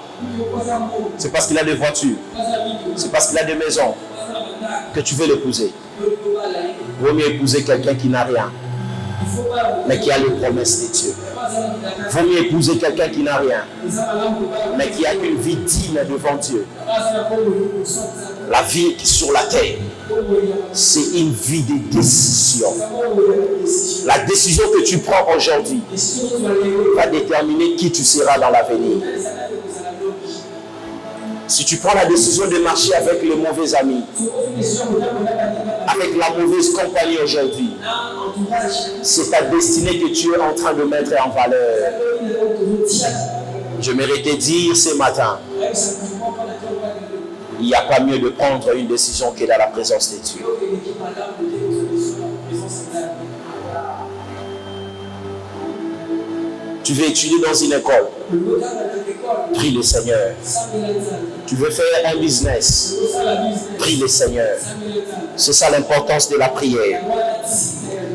C'est parce qu'il a des voitures. C'est parce qu'il a des maisons que tu veux l'épouser. Il vaut mieux épouser quelqu'un qui n'a rien, mais qui a les promesses de Dieu. Il vaut mieux épouser quelqu'un qui n'a rien, mais qui a une vie digne devant Dieu. La vie sur la terre, c'est une vie de décision. La décision que tu prends aujourd'hui va déterminer qui tu seras dans l'avenir. Si tu prends la décision de marcher avec les mauvais amis, avec la mauvaise compagnie aujourd'hui, c'est ta destinée que tu es en train de mettre en valeur. J'aimerais te dire ce matin, il n'y a pas mieux de prendre une décision que dans la présence de Dieu. Tu veux étudier dans une école, prie le Seigneur. Tu veux faire un business, prie le Seigneur. C'est ça l'importance de la prière.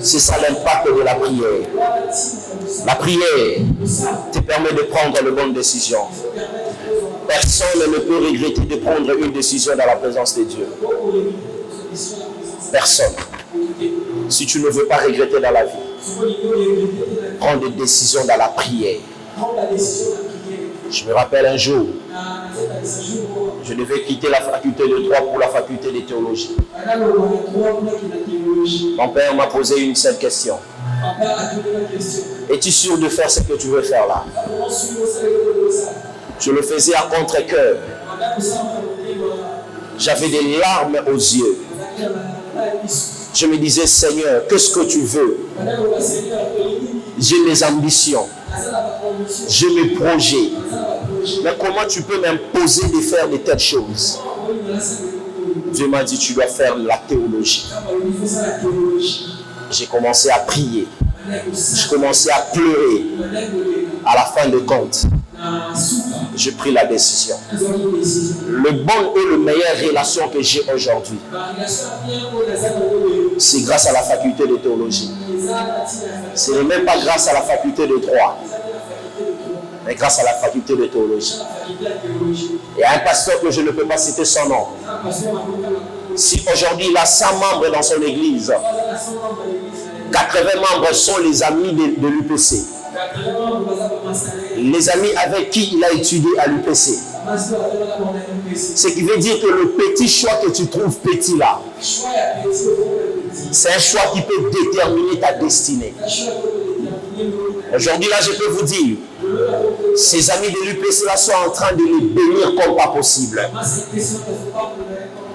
C'est ça l'impact de la prière. La prière te permet de prendre de bonnes décisions. Personne ne peut regretter de prendre une décision dans la présence de Dieu. Personne. Si tu ne veux pas regretter dans la vie, prends des décisions dans la prière. Je me rappelle un jour, je devais quitter la faculté de droit pour la faculté de théologie. Mon père m'a posé une seule question. Es-tu sûr de faire ce que tu veux faire là? Je le faisais à contre-cœur. J'avais des larmes aux yeux. Je me disais, Seigneur, qu'est-ce que tu veux? J'ai mes ambitions. J'ai mes projets. Mais comment tu peux m'imposer de faire de telles choses? Dieu m'a dit, tu dois faire la théologie. J'ai commencé à prier. J'ai commencé à pleurer. À la fin de compte, j'ai pris la décision. Le bon et le meilleure relation que j'ai aujourd'hui, c'est grâce à la faculté de théologie. Ce n'est même pas grâce à la faculté de droit, mais grâce à la faculté de théologie. Il y a un pasteur que je ne peux pas citer son nom. Si aujourd'hui il a 100 membres dans son église, 80 membres sont les amis de l'UPC. Les amis avec qui il a étudié à l'UPC. Ce qui veut dire que le petit choix que tu trouves petit là, c'est un choix qui peut déterminer ta destinée. Aujourd'hui là, je peux vous dire, ces amis de l'UPC là sont en train de les bénir comme pas possible.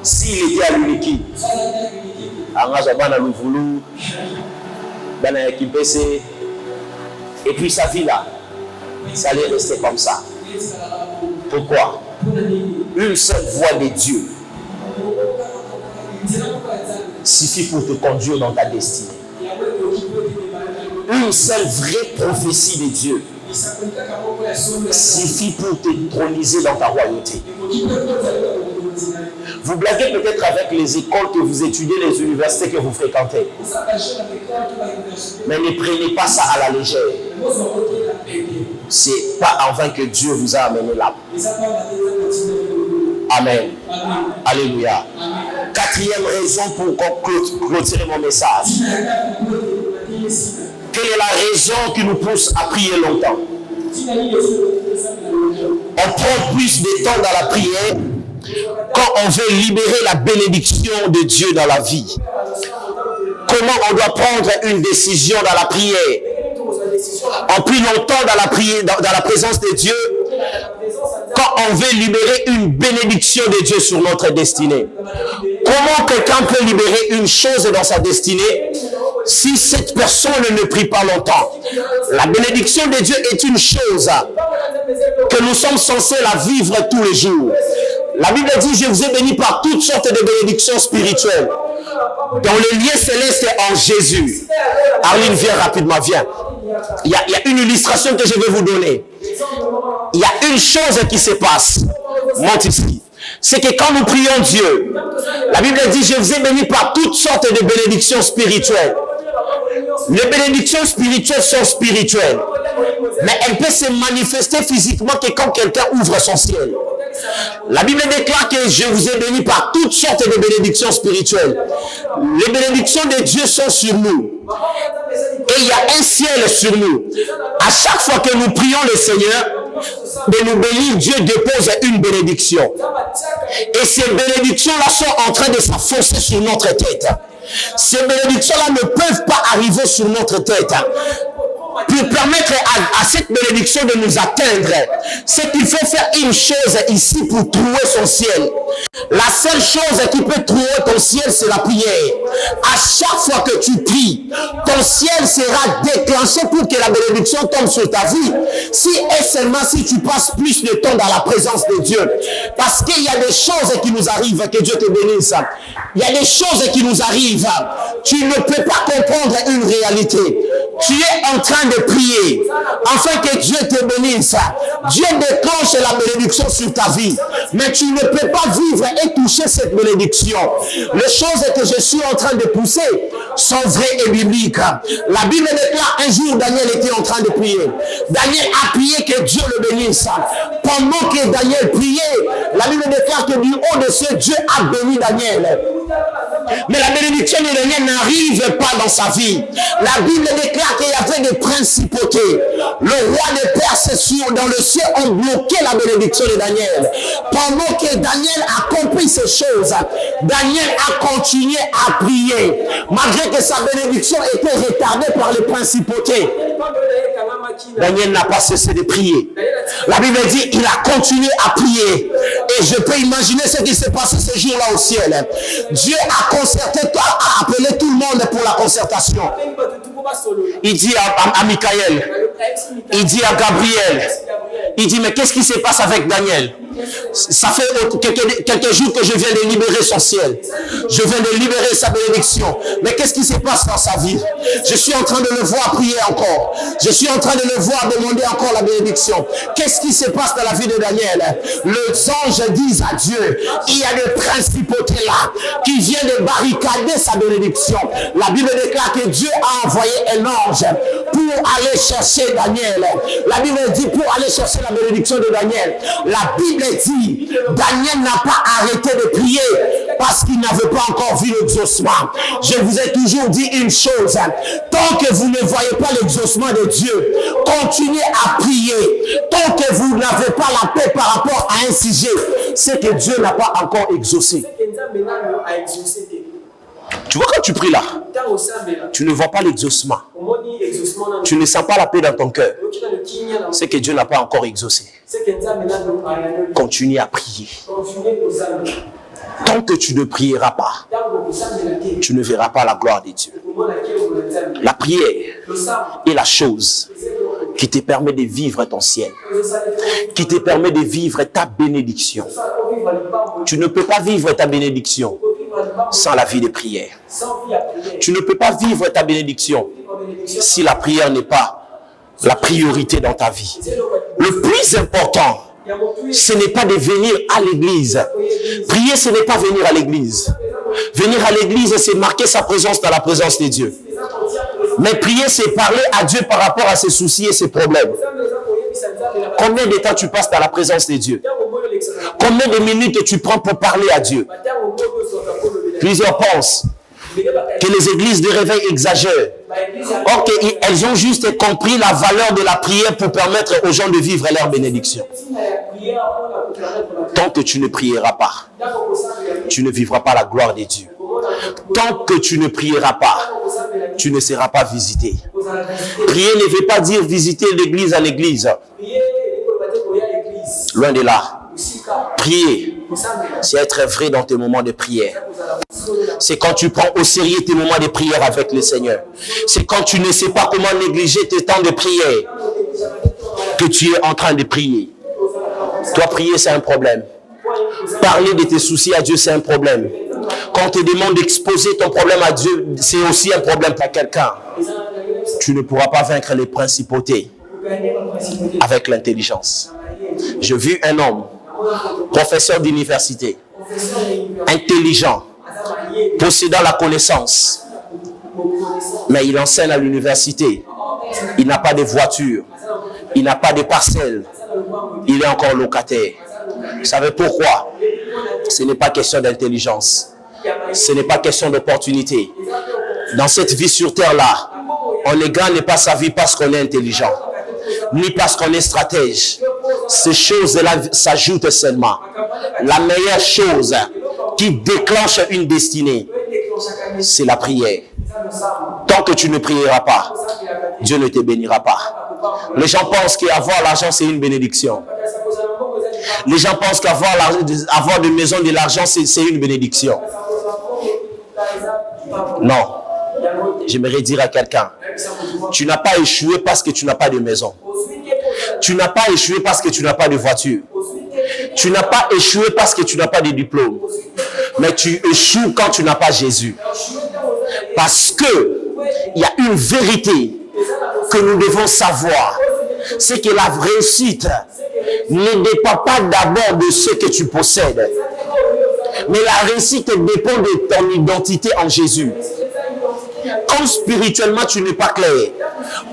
S'il était à l'UNIKI, et puis sa vie là, ça allait rester comme ça. Pourquoi? Une seule voix de Dieu suffit pour te conduire dans ta destinée. Une seule vraie prophétie de Dieu suffit pour te trôniser dans ta royauté. Vous blaguez peut-être avec les écoles que vous étudiez, les universités que vous fréquentez. Mais ne prenez pas ça à la légère. C'est pas en vain que Dieu vous a amené là. Amen. Alléluia. Quatrième raison pour clôturer mon message. Quelle est la raison qui nous pousse à prier longtemps? On prend plus de temps dans la prière quand on veut libérer la bénédiction de Dieu dans la vie. Comment on doit prendre une décision dans la prière? On prie longtemps dans la prière, dans la présence de Dieu, quand on veut libérer une bénédiction de Dieu sur notre destinée. Comment quelqu'un peut libérer une chose dans sa destinée si cette personne ne prie pas longtemps? La bénédiction de Dieu est une chose que nous sommes censés la vivre tous les jours. La Bible dit, je vous ai béni par toutes sortes de bénédictions spirituelles dans les lieux célestes en Jésus. Arline, viens rapidement, viens. Il y a une illustration que je vais vous donner. Il y a une chose qui se passe. Monte ici. C'est que quand nous prions Dieu, la Bible dit, je vous ai béni par toutes sortes de bénédictions spirituelles. Les bénédictions spirituelles sont spirituelles, mais elles peuvent se manifester physiquement que quand quelqu'un ouvre son ciel. La Bible déclare que je vous ai béni par toutes sortes de bénédictions spirituelles. Les bénédictions de Dieu sont sur nous. Et il y a un ciel sur nous. À chaque fois que nous prions le Seigneur de nous bénir, Dieu dépose une bénédiction. Et ces bénédictions-là sont en train de s'affoncer sur notre tête. Ces bénédictions-là ne peuvent pas arriver sur notre tête. Pour permettre à cette bénédiction de nous atteindre, c'est qu'il faut faire une chose ici pour trouver son ciel. La seule chose qui peut trouver ton ciel, c'est la prière. À chaque fois que tu pries, ton ciel sera déclenché pour que la bénédiction tombe sur ta vie. Si et seulement si tu passes plus de temps dans la présence de Dieu. Parce qu'il y a des choses qui nous arrivent, que Dieu te bénisse. Il y a des choses qui nous arrivent. Tu ne peux pas comprendre une réalité. Tu es en train de prier afin que Dieu te bénisse. Dieu déclenche la bénédiction sur ta vie, mais tu ne peux pas vivre et toucher cette bénédiction. Les choses que je suis en train de pousser sont vraies et bibliques. La Bible déclare un jour Daniel était en train de prier. Daniel a prié que Dieu le bénisse. Pendant que Daniel priait, la Bible déclare que du haut de ce Dieu a béni Daniel. Mais la bénédiction de Daniel n'arrive pas dans sa vie. La Bible déclare qu'il y avait des principautés. Le roi des Perses dans le ciel ont bloqué la bénédiction de Daniel. Pendant que Daniel a compris ces choses, Daniel a continué à prier. Malgré que sa bénédiction était retardée par les principautés. Daniel n'a pas cessé de prier. La Bible dit, il a continué à prier. Et je peux imaginer ce qui s'est passé ce jour-là au ciel. Dieu a concerté, a appelé tout le monde pour la concertation. Il dit à Michaël, il dit à Gabriel, il dit, mais qu'est-ce qui se passe avec Daniel? Ça fait quelques jours que je viens de libérer son ciel. Je viens de libérer sa bénédiction. Mais qu'est-ce qui se passe dans sa vie? Je suis en train de le voir prier encore. Je suis en train de le voir demander encore la bénédiction. Qu'est-ce qui se passe dans la vie de Daniel? Les anges disent à Dieu, il y a des principautés là qui viennent de barricader sa bénédiction. La Bible déclare que Dieu a envoyé un ange pour aller chercher Daniel. La Bible dit pour aller chercher la bénédiction de Daniel. La Bible dit, Daniel n'a pas arrêté de prier parce qu'il n'avait pas encore vu l'exaucement. Je vous ai toujours dit une chose, tant que vous ne voyez pas l'exaucement de Dieu, continuez à prier. Tant que vous n'avez pas la paix par rapport à un sujet, c'est que Dieu n'a pas encore exaucé. Tu vois, quand tu pries là, tu ne vois pas l'exaucement. Tu ne sens pas la paix dans ton cœur. C'est que Dieu n'a pas encore exaucé. Continue à prier. Tant que tu ne prieras pas, tu ne verras pas la gloire de Dieu. La prière est la chose qui te permet de vivre ton ciel, qui te permet de vivre ta bénédiction. Tu ne peux pas vivre ta bénédiction sans la vie de prière. Tu ne peux pas vivre ta bénédiction si la prière n'est pas la priorité dans ta vie. Le plus important, ce n'est pas de venir à l'église. Prier, ce n'est pas venir à l'église. Venir à l'église, c'est marquer sa présence dans la présence de Dieu. Mais prier, c'est parler à Dieu par rapport à ses soucis et ses problèmes. Combien de temps tu passes dans la présence de Dieu? Combien de minutes tu prends pour parler à Dieu? Plusieurs pensent que les églises de réveil exagèrent. Or qu'elles ont juste compris la valeur de la prière pour permettre aux gens de vivre leur bénédiction. Tant que tu ne prieras pas, tu ne vivras pas la gloire de Dieu. Tant que tu ne prieras pas, tu ne seras pas visité. Prier ne veut pas dire visiter l'église à l'église. Loin de là. Prier, c'est être vrai dans tes moments de prière. C'est quand tu prends au sérieux tes moments de prière avec le Seigneur. C'est quand tu ne sais pas comment négliger tes temps de prière que tu es en train de prier. Toi, prier, c'est un problème. Parler de tes soucis à Dieu, c'est un problème. Quand on te demande d'exposer ton problème à Dieu, c'est aussi un problème pour quelqu'un. Tu ne pourras pas vaincre les principautés avec l'intelligence. J'ai vu un homme, professeur d'université, intelligent, possédant la connaissance, mais il enseigne à l'université. Il n'a pas de voiture, il n'a pas de parcelle, il est encore locataire. Vous savez pourquoi? Ce n'est pas question d'intelligence, ce n'est pas question d'opportunité. Dans cette vie sur terre-là, on ne gagne pas sa vie parce qu'on est intelligent, ni parce qu'on est stratège. Ces choses-là s'ajoutent seulement. La meilleure chose qui déclenche une destinée, c'est la prière. Tant que tu ne prieras pas, Dieu ne te bénira pas. Les gens pensent qu'avoir l'argent, c'est une bénédiction. Les gens pensent qu'avoir des maisons, de l'argent, c'est une bénédiction. Non. J'aimerais dire à quelqu'un, tu n'as pas échoué parce que tu n'as pas de maison. Tu n'as pas échoué parce que tu n'as pas de voiture. Tu n'as pas échoué parce que tu n'as pas de diplôme. Mais tu échoues quand tu n'as pas Jésus. Parce que il y a une vérité que nous devons savoir. C'est que la réussite ne dépend pas d'abord de ce que tu possèdes. Mais la réussite dépend de ton identité en Jésus. Quand spirituellement tu n'es pas clair,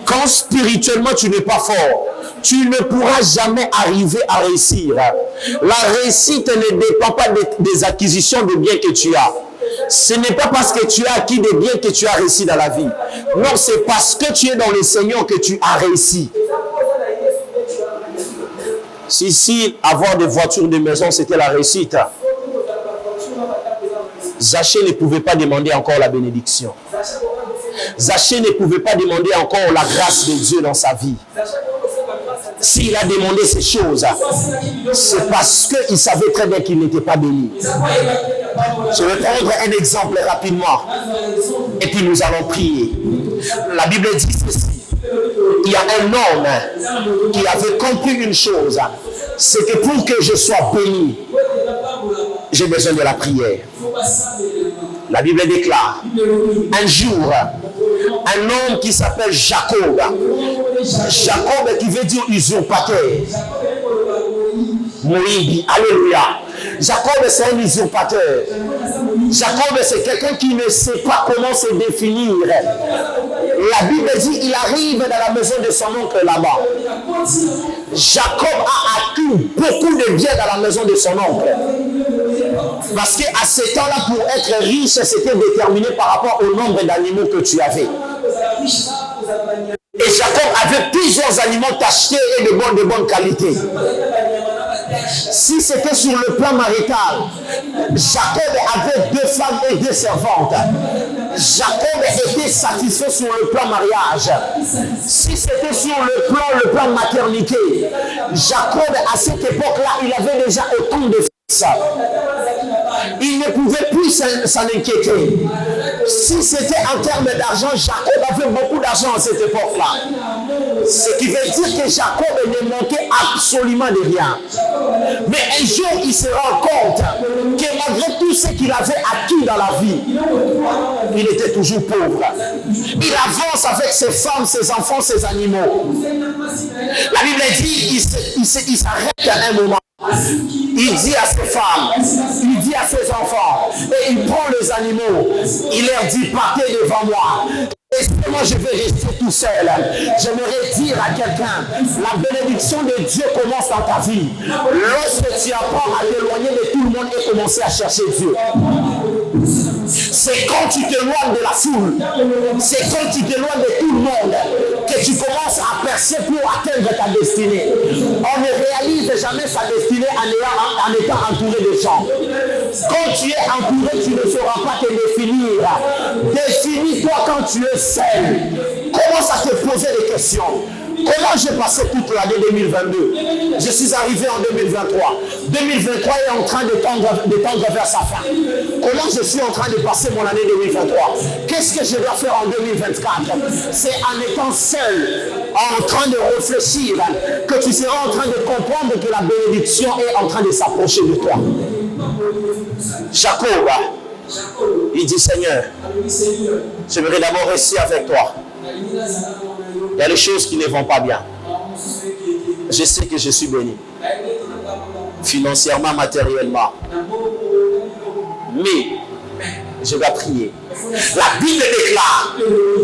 quand spirituellement tu n'es pas fort, tu ne pourras jamais arriver à réussir. La réussite ne dépend pas des acquisitions de biens que tu as. Ce n'est pas parce que tu as acquis des biens que tu as réussi dans la vie. Non, c'est parce que tu es dans le Seigneur que tu as réussi. Si avoir des voitures, des maisons, c'était la réussite, Zachée ne pouvait pas demander encore la bénédiction. Zachée ne pouvait pas demander encore la grâce de Dieu dans sa vie. s'il a demandé ces choses, c'est parce qu'il savait très bien qu'il n'était pas béni. Je vais prendre un exemple rapidement et puis nous allons prier. La Bible dit ceci. Il y a un homme qui avait compris une chose, c'est que pour que je sois béni, j'ai besoin de la prière. La Bible déclare, un jour, un homme qui s'appelle Jacob, Jacob qui veut dire usurpateur, Moïbi, alléluia. Jacob c'est un usurpateur. Jacob c'est quelqu'un qui ne sait pas comment se définir. La Bible dit il arrive dans la maison de son oncle là-bas. Jacob a acquis beaucoup de biens dans la maison de son oncle. Parce qu'à ce temps-là, pour être riche, c'était déterminé par rapport au nombre d'animaux que tu avais. Et Jacob avait plusieurs animaux tachetés et de bonne qualité. Si c'était sur le plan marital, Jacob avait 2 femmes et 2 servantes. Jacob était satisfait sur le plan mariage. Si c'était sur le plan maternité, Jacob à cette époque-là, il avait déjà autant de fils. Il ne pouvait plus s'en inquiéter. Si c'était en termes d'argent, Jacob avait beaucoup d'argent à cette époque-là. Ce qui veut dire que Jacob ne manquait absolument de rien. Mais un jour, il se rend compte que malgré tout ce qu'il avait acquis dans la vie, il était toujours pauvre. Il avance avec ses femmes, ses enfants, ses animaux. La Bible dit il s'arrête à un moment. Il dit à ses femmes, il dit à ses enfants, et il prend les animaux, il leur dit partez devant moi. Et moi je vais rester tout seul. J'aimerais dire à quelqu'un, la bénédiction de Dieu commence dans ta vie lorsque tu apprends à t'éloigner de tout le monde et commencer à chercher Dieu. C'est quand tu t'éloignes de la foule, c'est quand tu t'éloignes de tout le monde que tu commences à percer pour atteindre ta destinée. On ne réalise jamais sa destinée en étant entouré de gens. Quand tu es entouré, tu ne sauras pas te définir. Définis-toi quand tu es seul. Commence à te poser des questions. Comment j'ai passé toute l'année 2022? Je suis arrivé en 2023. 2023 est en train de tendre vers sa fin. Comment je suis en train de passer mon année 2023? Qu'est-ce que je dois faire en 2024? C'est en étant seul, en train de réfléchir, que tu seras en train de comprendre que la bénédiction est en train de s'approcher de toi. Jacob, il dit Seigneur, j'aimerais d'abord rester avec toi. Il y a des choses qui ne vont pas bien. Je sais que je suis béni. Financièrement, matériellement. Mais je vais prier. La Bible déclare,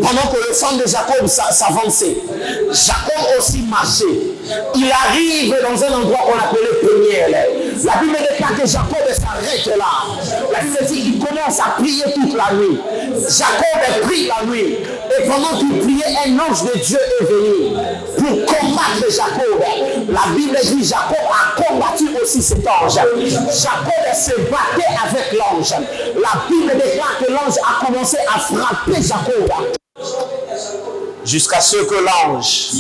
pendant que le sang de Jacob s'avançait, Jacob aussi marchait. Il arrive dans un endroit qu'on appelait Péniel. La Bible déclare que Jacob s'arrête là. La Bible dit qu'il commence à prier toute la nuit. Jacob prie la nuit. Et pendant qu'il priait, un ange de Dieu est venu pour combattre Jacob. La Bible dit Jacob a combattu aussi cet ange. Jacob se battait avec l'ange. La Bible déclare que l'ange a commencé à frapper Jacob. Jusqu'à ce que l'ange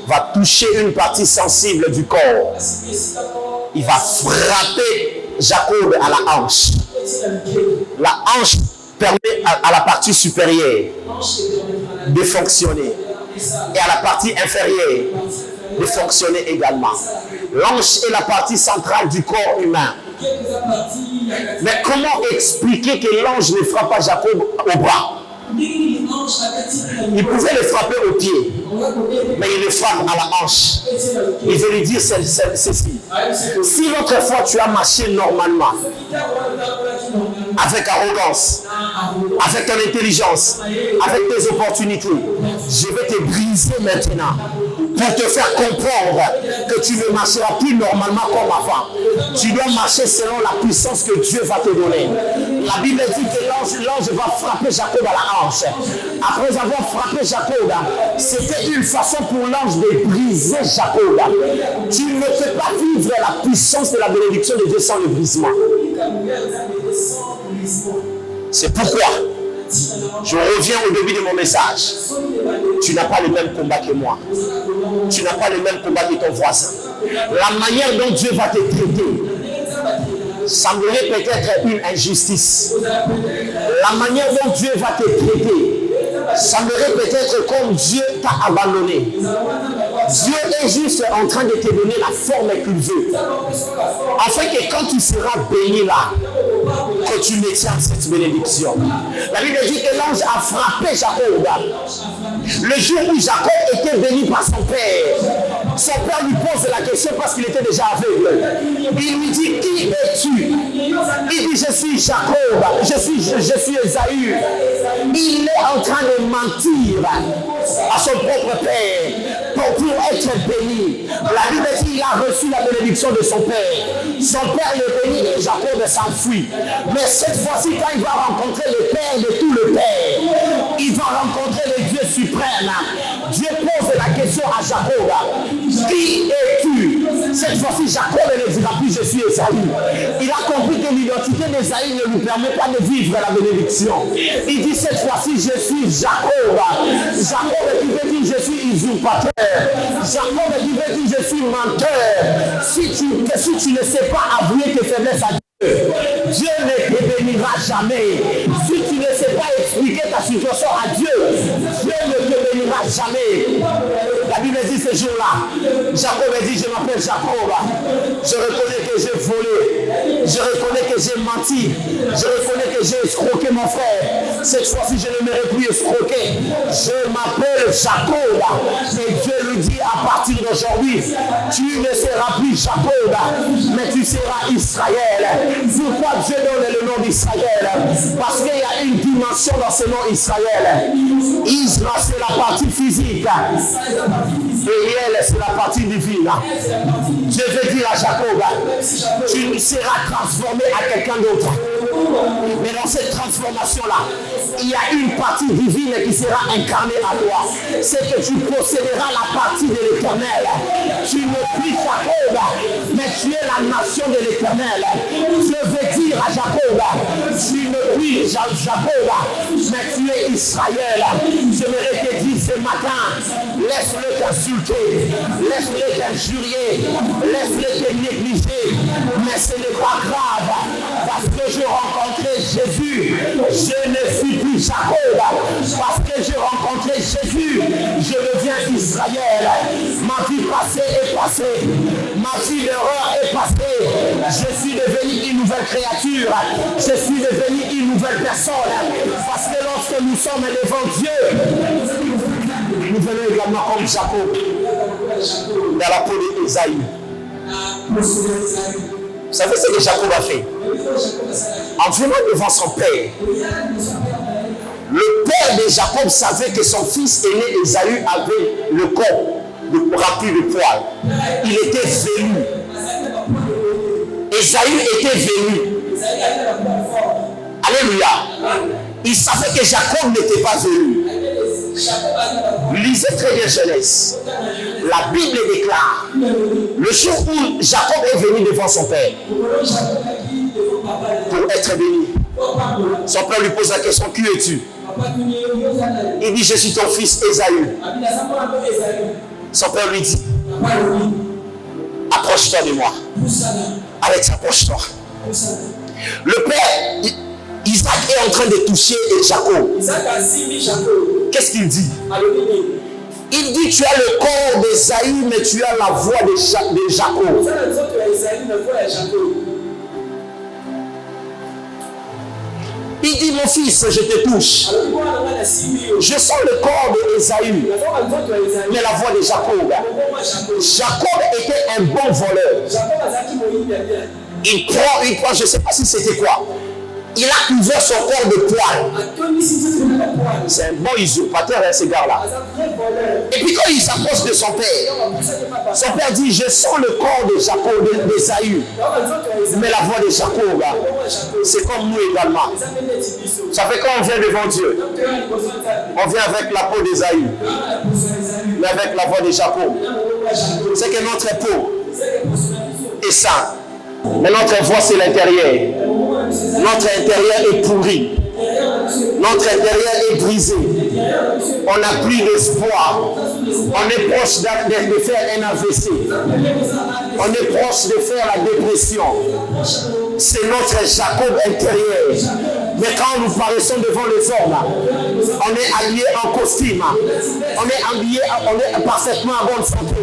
va toucher une partie sensible du corps. Il va frapper Jacob à la hanche. La hanche permet à la partie supérieure de fonctionner et à la partie inférieure de fonctionner également. L'hanche est la partie centrale du corps humain. Mais comment expliquer que l'ange ne frappe pas Jacob au bras? Il pouvait le frapper au pied, mais il le frappe à la hanche. Il veut lui dire ceci. Si l'autre fois tu as marché normalement, avec arrogance, avec ton intelligence, avec tes opportunités, je vais te briser maintenant pour te faire comprendre que tu ne marcheras plus normalement comme avant. Tu dois marcher selon la puissance que Dieu va te donner. La Bible dit que l'ange va frapper Jacob à la hanche. Après avoir frappé Jacob, c'était une façon pour l'ange de briser Jacob. Tu ne peux pas vivre la puissance de la bénédiction de Dieu sans le brisement. C'est pourquoi Je reviens au début de mon message. Tu n'as pas le même combat que moi. Tu n'as pas le même combat que ton voisin. La manière dont Dieu va te traiter semblerait peut-être une injustice. La manière dont Dieu va te traiter semblerait peut-être comme Dieu t'a abandonné. Dieu est juste en train de te donner la forme qu'il veut. Afin que quand tu seras béni là, que tu maintiens cette bénédiction. La Bible dit que l'ange a frappé Jacob. Le jour où Jacob était béni par son père lui pose la question parce qu'il était déjà aveugle. Il lui dit, qui es-tu? Il dit, je suis Jacob, je suis Ésaü. Il est en train de mentir à son propre père pour être béni. La Bible dit qu'il a reçu la bénédiction de son père. Son père le bénit et Jacob s'enfuit. Mais cette fois-ci, quand il va rencontrer le père de tout le père, il va rencontrer le Dieu suprême. Dieu pose la question à Jacob. Qui es-tu? Cette fois-ci, Jacob ne dira plus je suis Ésaü. Il a compris que l'identité d'Ésaü ne lui permet pas de vivre la bénédiction. Il dit cette fois-ci je suis Jacob. Jacob qui veut dire je suis usurpateur. Jacob qui veut dire je suis menteur. Si tu ne sais pas avouer tes faiblesses à Dieu, Dieu ne te bénira jamais. Si tu ne sais pas expliquer ta situation à Dieu, Dieu ne te bénira jamais. La Bible dit ce jour-là, Jacob a dit, je m'appelle Jacob. Je reconnais que j'ai volé. Je reconnais que j'ai menti. Je reconnais que j'ai escroqué mon frère. Cette fois-ci, je ne m'aurais plus escroqué. Je m'appelle Jacob. Et Dieu lui dit, à partir d'aujourd'hui, tu ne seras plus Jacob, mais tu seras Israël. Pourquoi Dieu donne le nom d'Israël? Parce qu'il y a une dimension dans ce nom Israël. Israël, c'est la partie physique. Et Riel, c'est la partie divine. Dieu veut dire à Jacob, tu seras transformé à quelqu'un d'autre. Mais dans cette transformation-là, il y a une partie divine qui sera incarnée à toi. C'est que tu posséderas la partie de l'Éternel. Tu n'es plus Jacob, mais tu es la nation de l'Éternel. Je veux dire à Jacob, tu n'es plus Jacob, mais tu es Israël. J'aimerais te dire ce matin, laisse-le t'insulter, laisse-le t'injurier, laisse-le te négliger, mais ce n'est pas grave, parce que je rencontrais Jésus, je ne suis plus Jacob, parce que j'ai rencontré Jésus, je deviens Israël. Ma vie passée est passée, ma vie d'erreur est passée, je suis devenu une nouvelle créature, je suis devenu une nouvelle personne, parce que lorsque nous sommes devant Dieu, nous venons également comme Jacob, dans la peau d'Ésaü. Vous savez ce que Jacob a fait? En venant devant son père, le père de Jacob savait que son fils aîné Ésaü avait le corps rempli de poils. Il était velu. Ésaü était velu. Alléluia. Il savait que Jacob n'était pas velu. Lisez très bien Genèse. La Bible déclare le jour où Jacob est venu devant son père pour être béni. Son père lui pose la question, qui es-tu? Il dit, je suis ton fils Ésaü. Son père lui dit, approche-toi de moi. Alex, approche-toi. Le père Isaac est en train de toucher Jacob. Qu'est-ce qu'il dit? Il dit, tu as le corps d'Ésaü, mais tu as la voix de Jacob. Il dit, mon fils, je te touche. Je sens le corps d'Ésaü, mais la voix de Jacob. Jacob était un bon voleur. Il prend une poire, je ne sais pas si c'était quoi. Il a couvert son corps de poils. C'est un bon usurpateur, hein, ce gars-là. Et puis quand il s'approche de son père dit, je sens le corps de Jacob, d'Ésaü, mais la voix de Jacob, c'est comme nous également. Ça fait quand on vient devant Dieu, on vient avec la peau d'Ésaü, mais avec la voix de Jacob. C'est que notre peau est sainte, mais notre voix c'est l'intérieur. Notre intérieur est pourri. Notre intérieur est brisé. On n'a plus d'espoir. On est proche de faire un AVC. On est proche de faire la dépression. C'est notre Jacob intérieur. Mais quand nous paraissons devant les hommes, on est habillé en costume. On est parfaitement en bonne santé.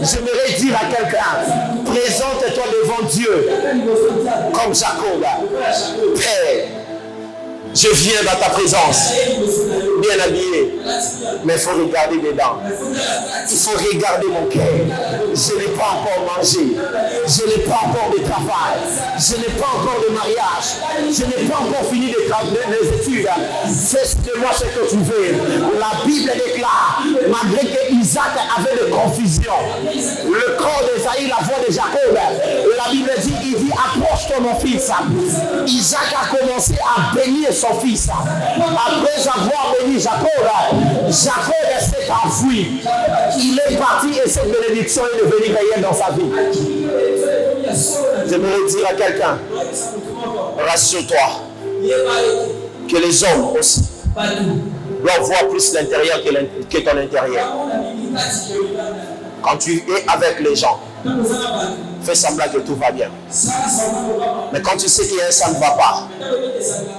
J'aimerais dire à quelqu'un, présente-toi devant Dieu comme Jacob. Père, je viens dans ta présence, bien habillé, mais il faut regarder dedans. Il faut regarder mon cœur. Je n'ai pas encore mangé. Je n'ai pas encore de travail. Je n'ai pas encore de mariage. Je n'ai pas encore fini les études. Fais de moi ce que tu veux. La Bible déclare, malgré que Isaac avait de confusion, le corps d'Esaïe, la voix de Jacob, la Bible dit, approche-toi mon fils. Isaac a commencé à bénir son fils. Après avoir béni Jacob s'est enfui. Il est parti et cette bénédiction est devenue réelle dans sa vie. J'aimerais dire à quelqu'un, rassure-toi que les hommes aussi doivent voir plus l'intérieur que ton intérieur. Quand tu es avec les gens, fais semblant que tout va bien. Mais quand tu sais que ça ne va pas,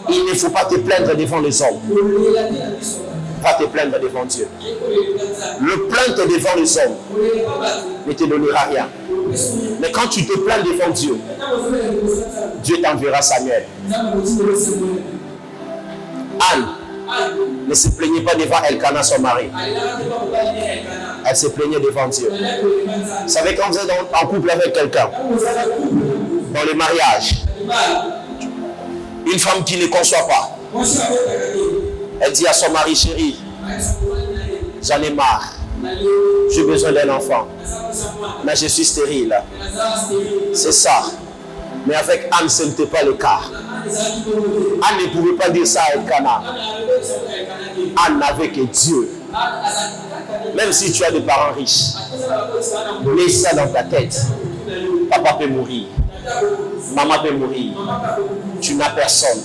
il ne faut pas te plaindre devant les hommes. Pas te plaindre devant Dieu. Le plainte devant les hommes ne te donnera rien. Mais quand tu te plains devant Dieu, Dieu t'enverra Samuel. Anne ne se plaignait pas devant Elkana, son mari. Elle se plaignait devant Dieu. Vous savez, quand vous êtes en couple avec quelqu'un, dans le mariage, une femme qui ne conçoit pas, elle dit à son mari, chéri, j'en ai marre, j'ai besoin d'un enfant, mais je suis stérile. C'est ça. Mais avec Anne, ce n'était pas le cas. Anne ne pouvait pas dire ça à Elkana. Anne n'avait que Dieu. Même si tu as des parents riches, mets ça dans ta tête. Papa peut mourir. Maman peut mourir. Tu n'as personne.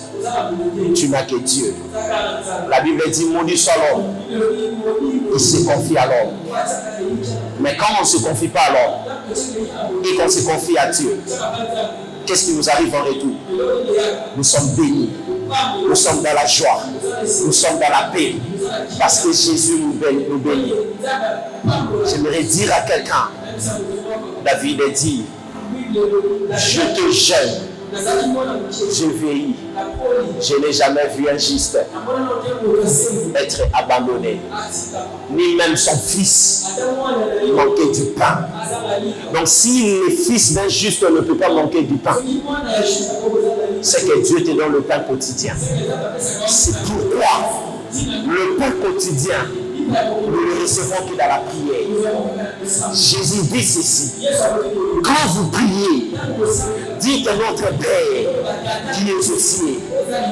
Tu n'as que Dieu. La Bible dit, maudit soit l'homme qui se confie à l'homme. Mais quand on ne se confie pas à l'homme et qu'on se confie à Dieu, qu'est-ce qui nous arrive en retour? Nous sommes bénis. Nous sommes dans la joie. Nous sommes dans la paix. Parce que Jésus nous bénit. J'aimerais dire à quelqu'un, David a dit, je te gêne. Je vieillis. Je n'ai jamais vu un juste être abandonné. Ni même son fils manquer du pain. Donc si le fils d'un juste ne peut pas manquer du pain, c'est que Dieu te donne le pain quotidien. C'est pourquoi le pain quotidien, nous le recevons que dans la prière. Jésus dit ceci. Quand vous priez, dites à notre Père qui est aux cieux,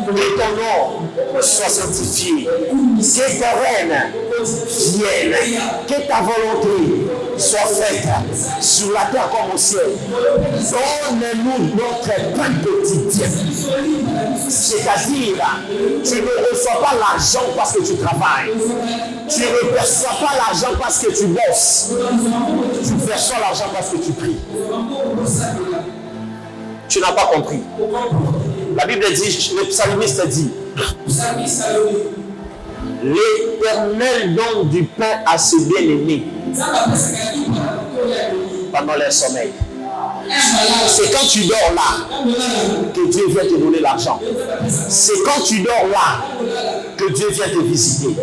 que ton nom soit sanctifié, que ta règne vienne, que ta volonté soit faite sur la terre comme au ciel. Donne-nous notre pain quotidien. C'est-à-dire, tu ne reçois pas l'argent parce que tu travailles. Tu ne perçois pas l'argent parce que tu bosses. Tu perçois l'argent parce que tu pries. Tu n'as pas compris. La Bible dit, le psalmiste dit, l'Éternel donne du pain à ses bien-aimés pendant leur sommeil. C'est quand tu dors là que Dieu vient te donner l'argent. C'est quand tu dors là que Dieu vient te visiter.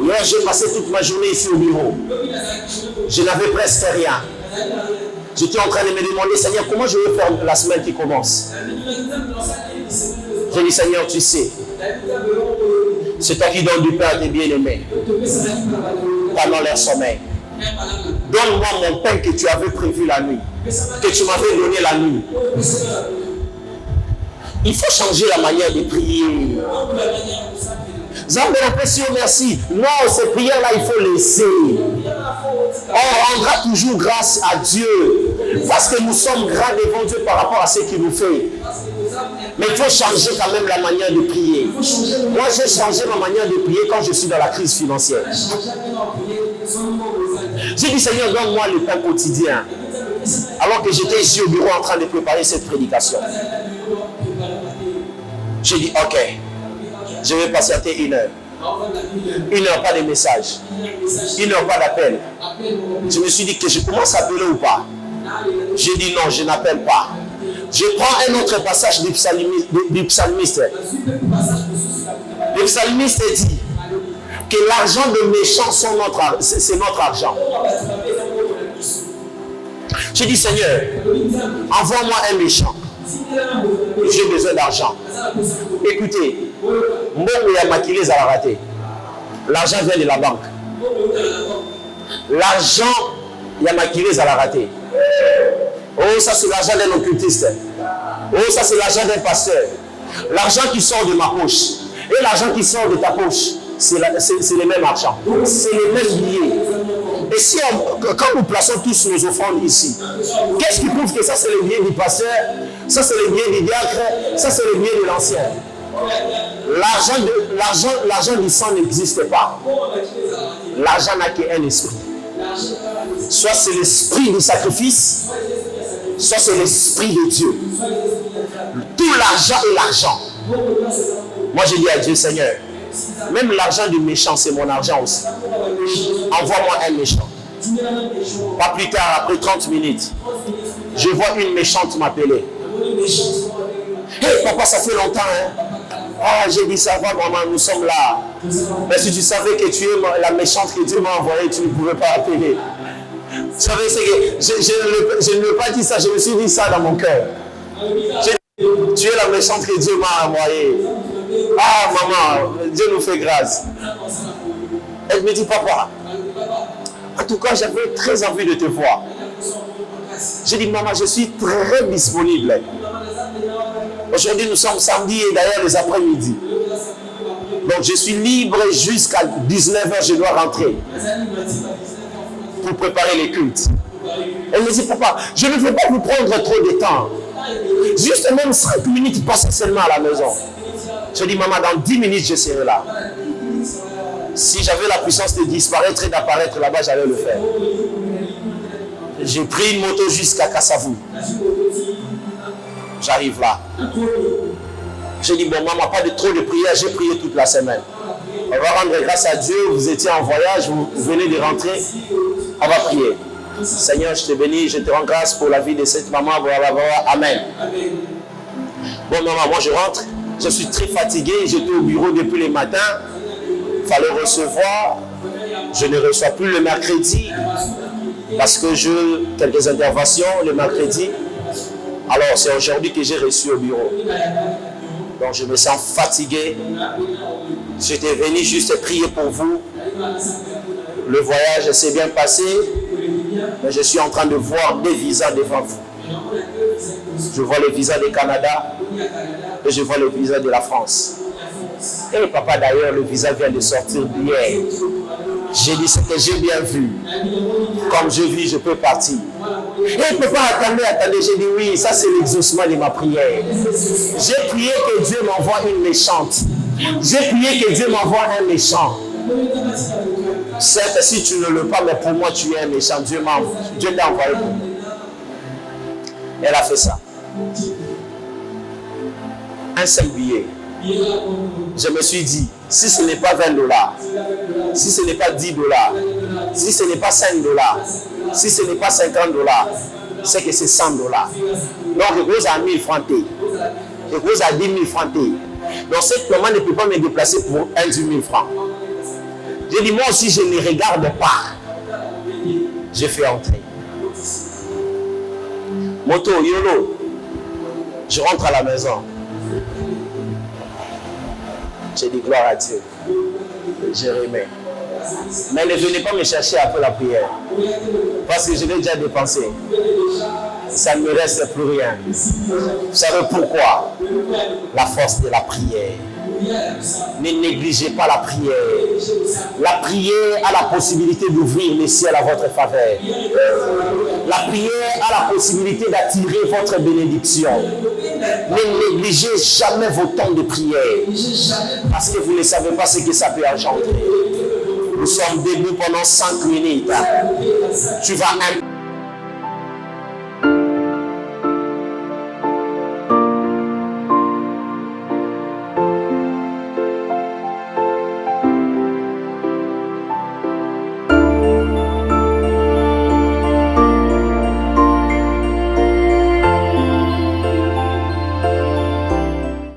Hier, j'ai passé toute ma journée ici au bureau. Je n'avais presque rien. J'étais en train de me demander, Seigneur, comment je vais faire la semaine qui commence? J'ai dit, Seigneur, tu sais, c'est toi qui donnes du pain à tes bien-aimés pendant leur sommeil. Donne-moi mon pain que tu avais prévu la nuit, que tu m'avais donné la nuit. Il faut changer la manière de prier. Merci. Non, ces prières-là, il faut laisser. On rendra toujours grâce à Dieu. Parce que nous sommes grands devant Dieu par rapport à ce qu'il nous fait. Mais il faut changer quand même la manière de prier. Moi, j'ai changé ma manière de prier quand je suis dans la crise financière. J'ai dit, Seigneur, donne-moi le pain quotidien. Alors que j'étais ici au bureau en train de préparer cette prédication. J'ai dit, ok, je vais patienter 1 heure. 1 heure, pas de message. 1 heure, pas d'appel. Je me suis dit que je commence à appeler ou pas. J'ai dit non, je n'appelle pas. Je prends un autre passage du psalmiste. Le psalmiste dit que l'argent de méchants, c'est notre argent. J'ai dit, Seigneur, envoie-moi un méchant. J'ai besoin d'argent. Écoutez, Mbongo ya maquillé à la raté. L'argent vient de la banque. L'argent, il y a maquillé à la raté. Oh, ça c'est l'argent d'un occultiste. Oh, ça c'est l'argent d'un pasteur. L'argent qui sort de ma poche et l'argent qui sort de ta poche, c'est le même argent. C'est le même billet. Et si quand nous plaçons tous nos offrandes ici, qu'est-ce qui prouve que ça c'est le billet du pasteur, ça c'est le billet du diacre, ça c'est le billet de l'ancien? L'argent du sang n'existe pas. L'argent n'a qu'un esprit. Soit c'est l'esprit du sacrifice, soit c'est l'esprit de Dieu. Tout l'argent est l'argent. Moi je dis à Dieu, Seigneur, même l'argent du méchant c'est mon argent aussi. Envoie-moi un méchant. Pas plus tard, après 30 minutes, je vois une méchante m'appeler. Hey papa, ça fait longtemps hein. Ah, j'ai dit ça va maman, nous sommes là. Mais si tu savais que tu es la méchante que Dieu m'a envoyée, tu ne pouvais pas appeler. Vous savez, c'est que je ne veux pas dire ça, je me suis dit ça dans mon cœur. Tu es la méchante que Dieu m'a envoyée. Ah maman, Dieu nous fait grâce. Elle me dit, papa, en tout cas, j'avais très envie de te voir. J'ai dit, maman, je suis très disponible. Aujourd'hui, nous sommes samedi et d'ailleurs les après-midi. Donc, je suis libre jusqu'à 19h, je dois rentrer pour préparer les cultes. Elle me dit, papa, je ne veux pas vous prendre trop de temps. Juste même 5 minutes, passez seulement à la maison. Je dis, maman, dans 10 minutes, je serai là. Si j'avais la puissance de disparaître et d'apparaître là-bas, j'allais le faire. J'ai pris une moto jusqu'à Kassavou. J'arrive là. J'ai dit, bon, maman, pas de trop de prières, j'ai prié toute la semaine. On va rendre grâce à Dieu, vous étiez en voyage, vous venez de rentrer, on va prier. Seigneur, je te bénis, je te rends grâce pour la vie de cette maman, blablabla, amen. Bon, maman, moi je rentre, je suis très fatigué, j'étais au bureau depuis le matin, il fallait recevoir, je ne reçois plus le mercredi, parce que j'ai quelques interventions le mercredi. Alors, c'est aujourd'hui que j'ai reçu au bureau. Donc, je me sens fatigué. J'étais venu juste prier pour vous. Le voyage s'est bien passé. Mais je suis en train de voir des visas devant vous. Je vois le visa du Canada et je vois le visa de la France. Et papa, d'ailleurs, le visa vient de sortir hier. J'ai dit ce que j'ai bien vu. Comme je vis, je peux partir. Et papa, attendez. J'ai dit oui, ça c'est l'exaucement de ma prière. J'ai prié que Dieu m'envoie une méchante. J'ai prié que Dieu m'envoie un méchant. Certes, si tu ne le pas, mais pour moi tu es un méchant. Dieu t'a envoyé pour moi. Elle a fait ça. Un seul billet. Je me suis dit, si ce n'est pas 20 $, si ce n'est pas 10 $, si ce n'est pas 5 $, si ce n'est pas 50 $, c'est que c'est 100 $. Donc, vous avez 1000 francs. Vous avez 10 000 francs. Donc, cette maman ne peut pas me déplacer pour 10 000 francs. J'ai dit, moi aussi, je ne regarde pas. J'ai fait entrer. Moto, YOLO. Je rentre à la maison. J'ai dit gloire à Dieu. Je remets. Mais ne venez pas me chercher après la prière. Parce que je l'ai déjà dépensé. Ça ne me reste plus rien. Vous savez pourquoi? La force de la prière. Ne négligez pas la prière. La prière a la possibilité d'ouvrir les ciels à votre faveur. La prière a la possibilité d'attirer votre bénédiction. Ne négligez jamais vos temps de prière. Parce que vous ne savez pas ce que ça peut engendrer. Nous sommes debout pendant 5 minutes. Tu vas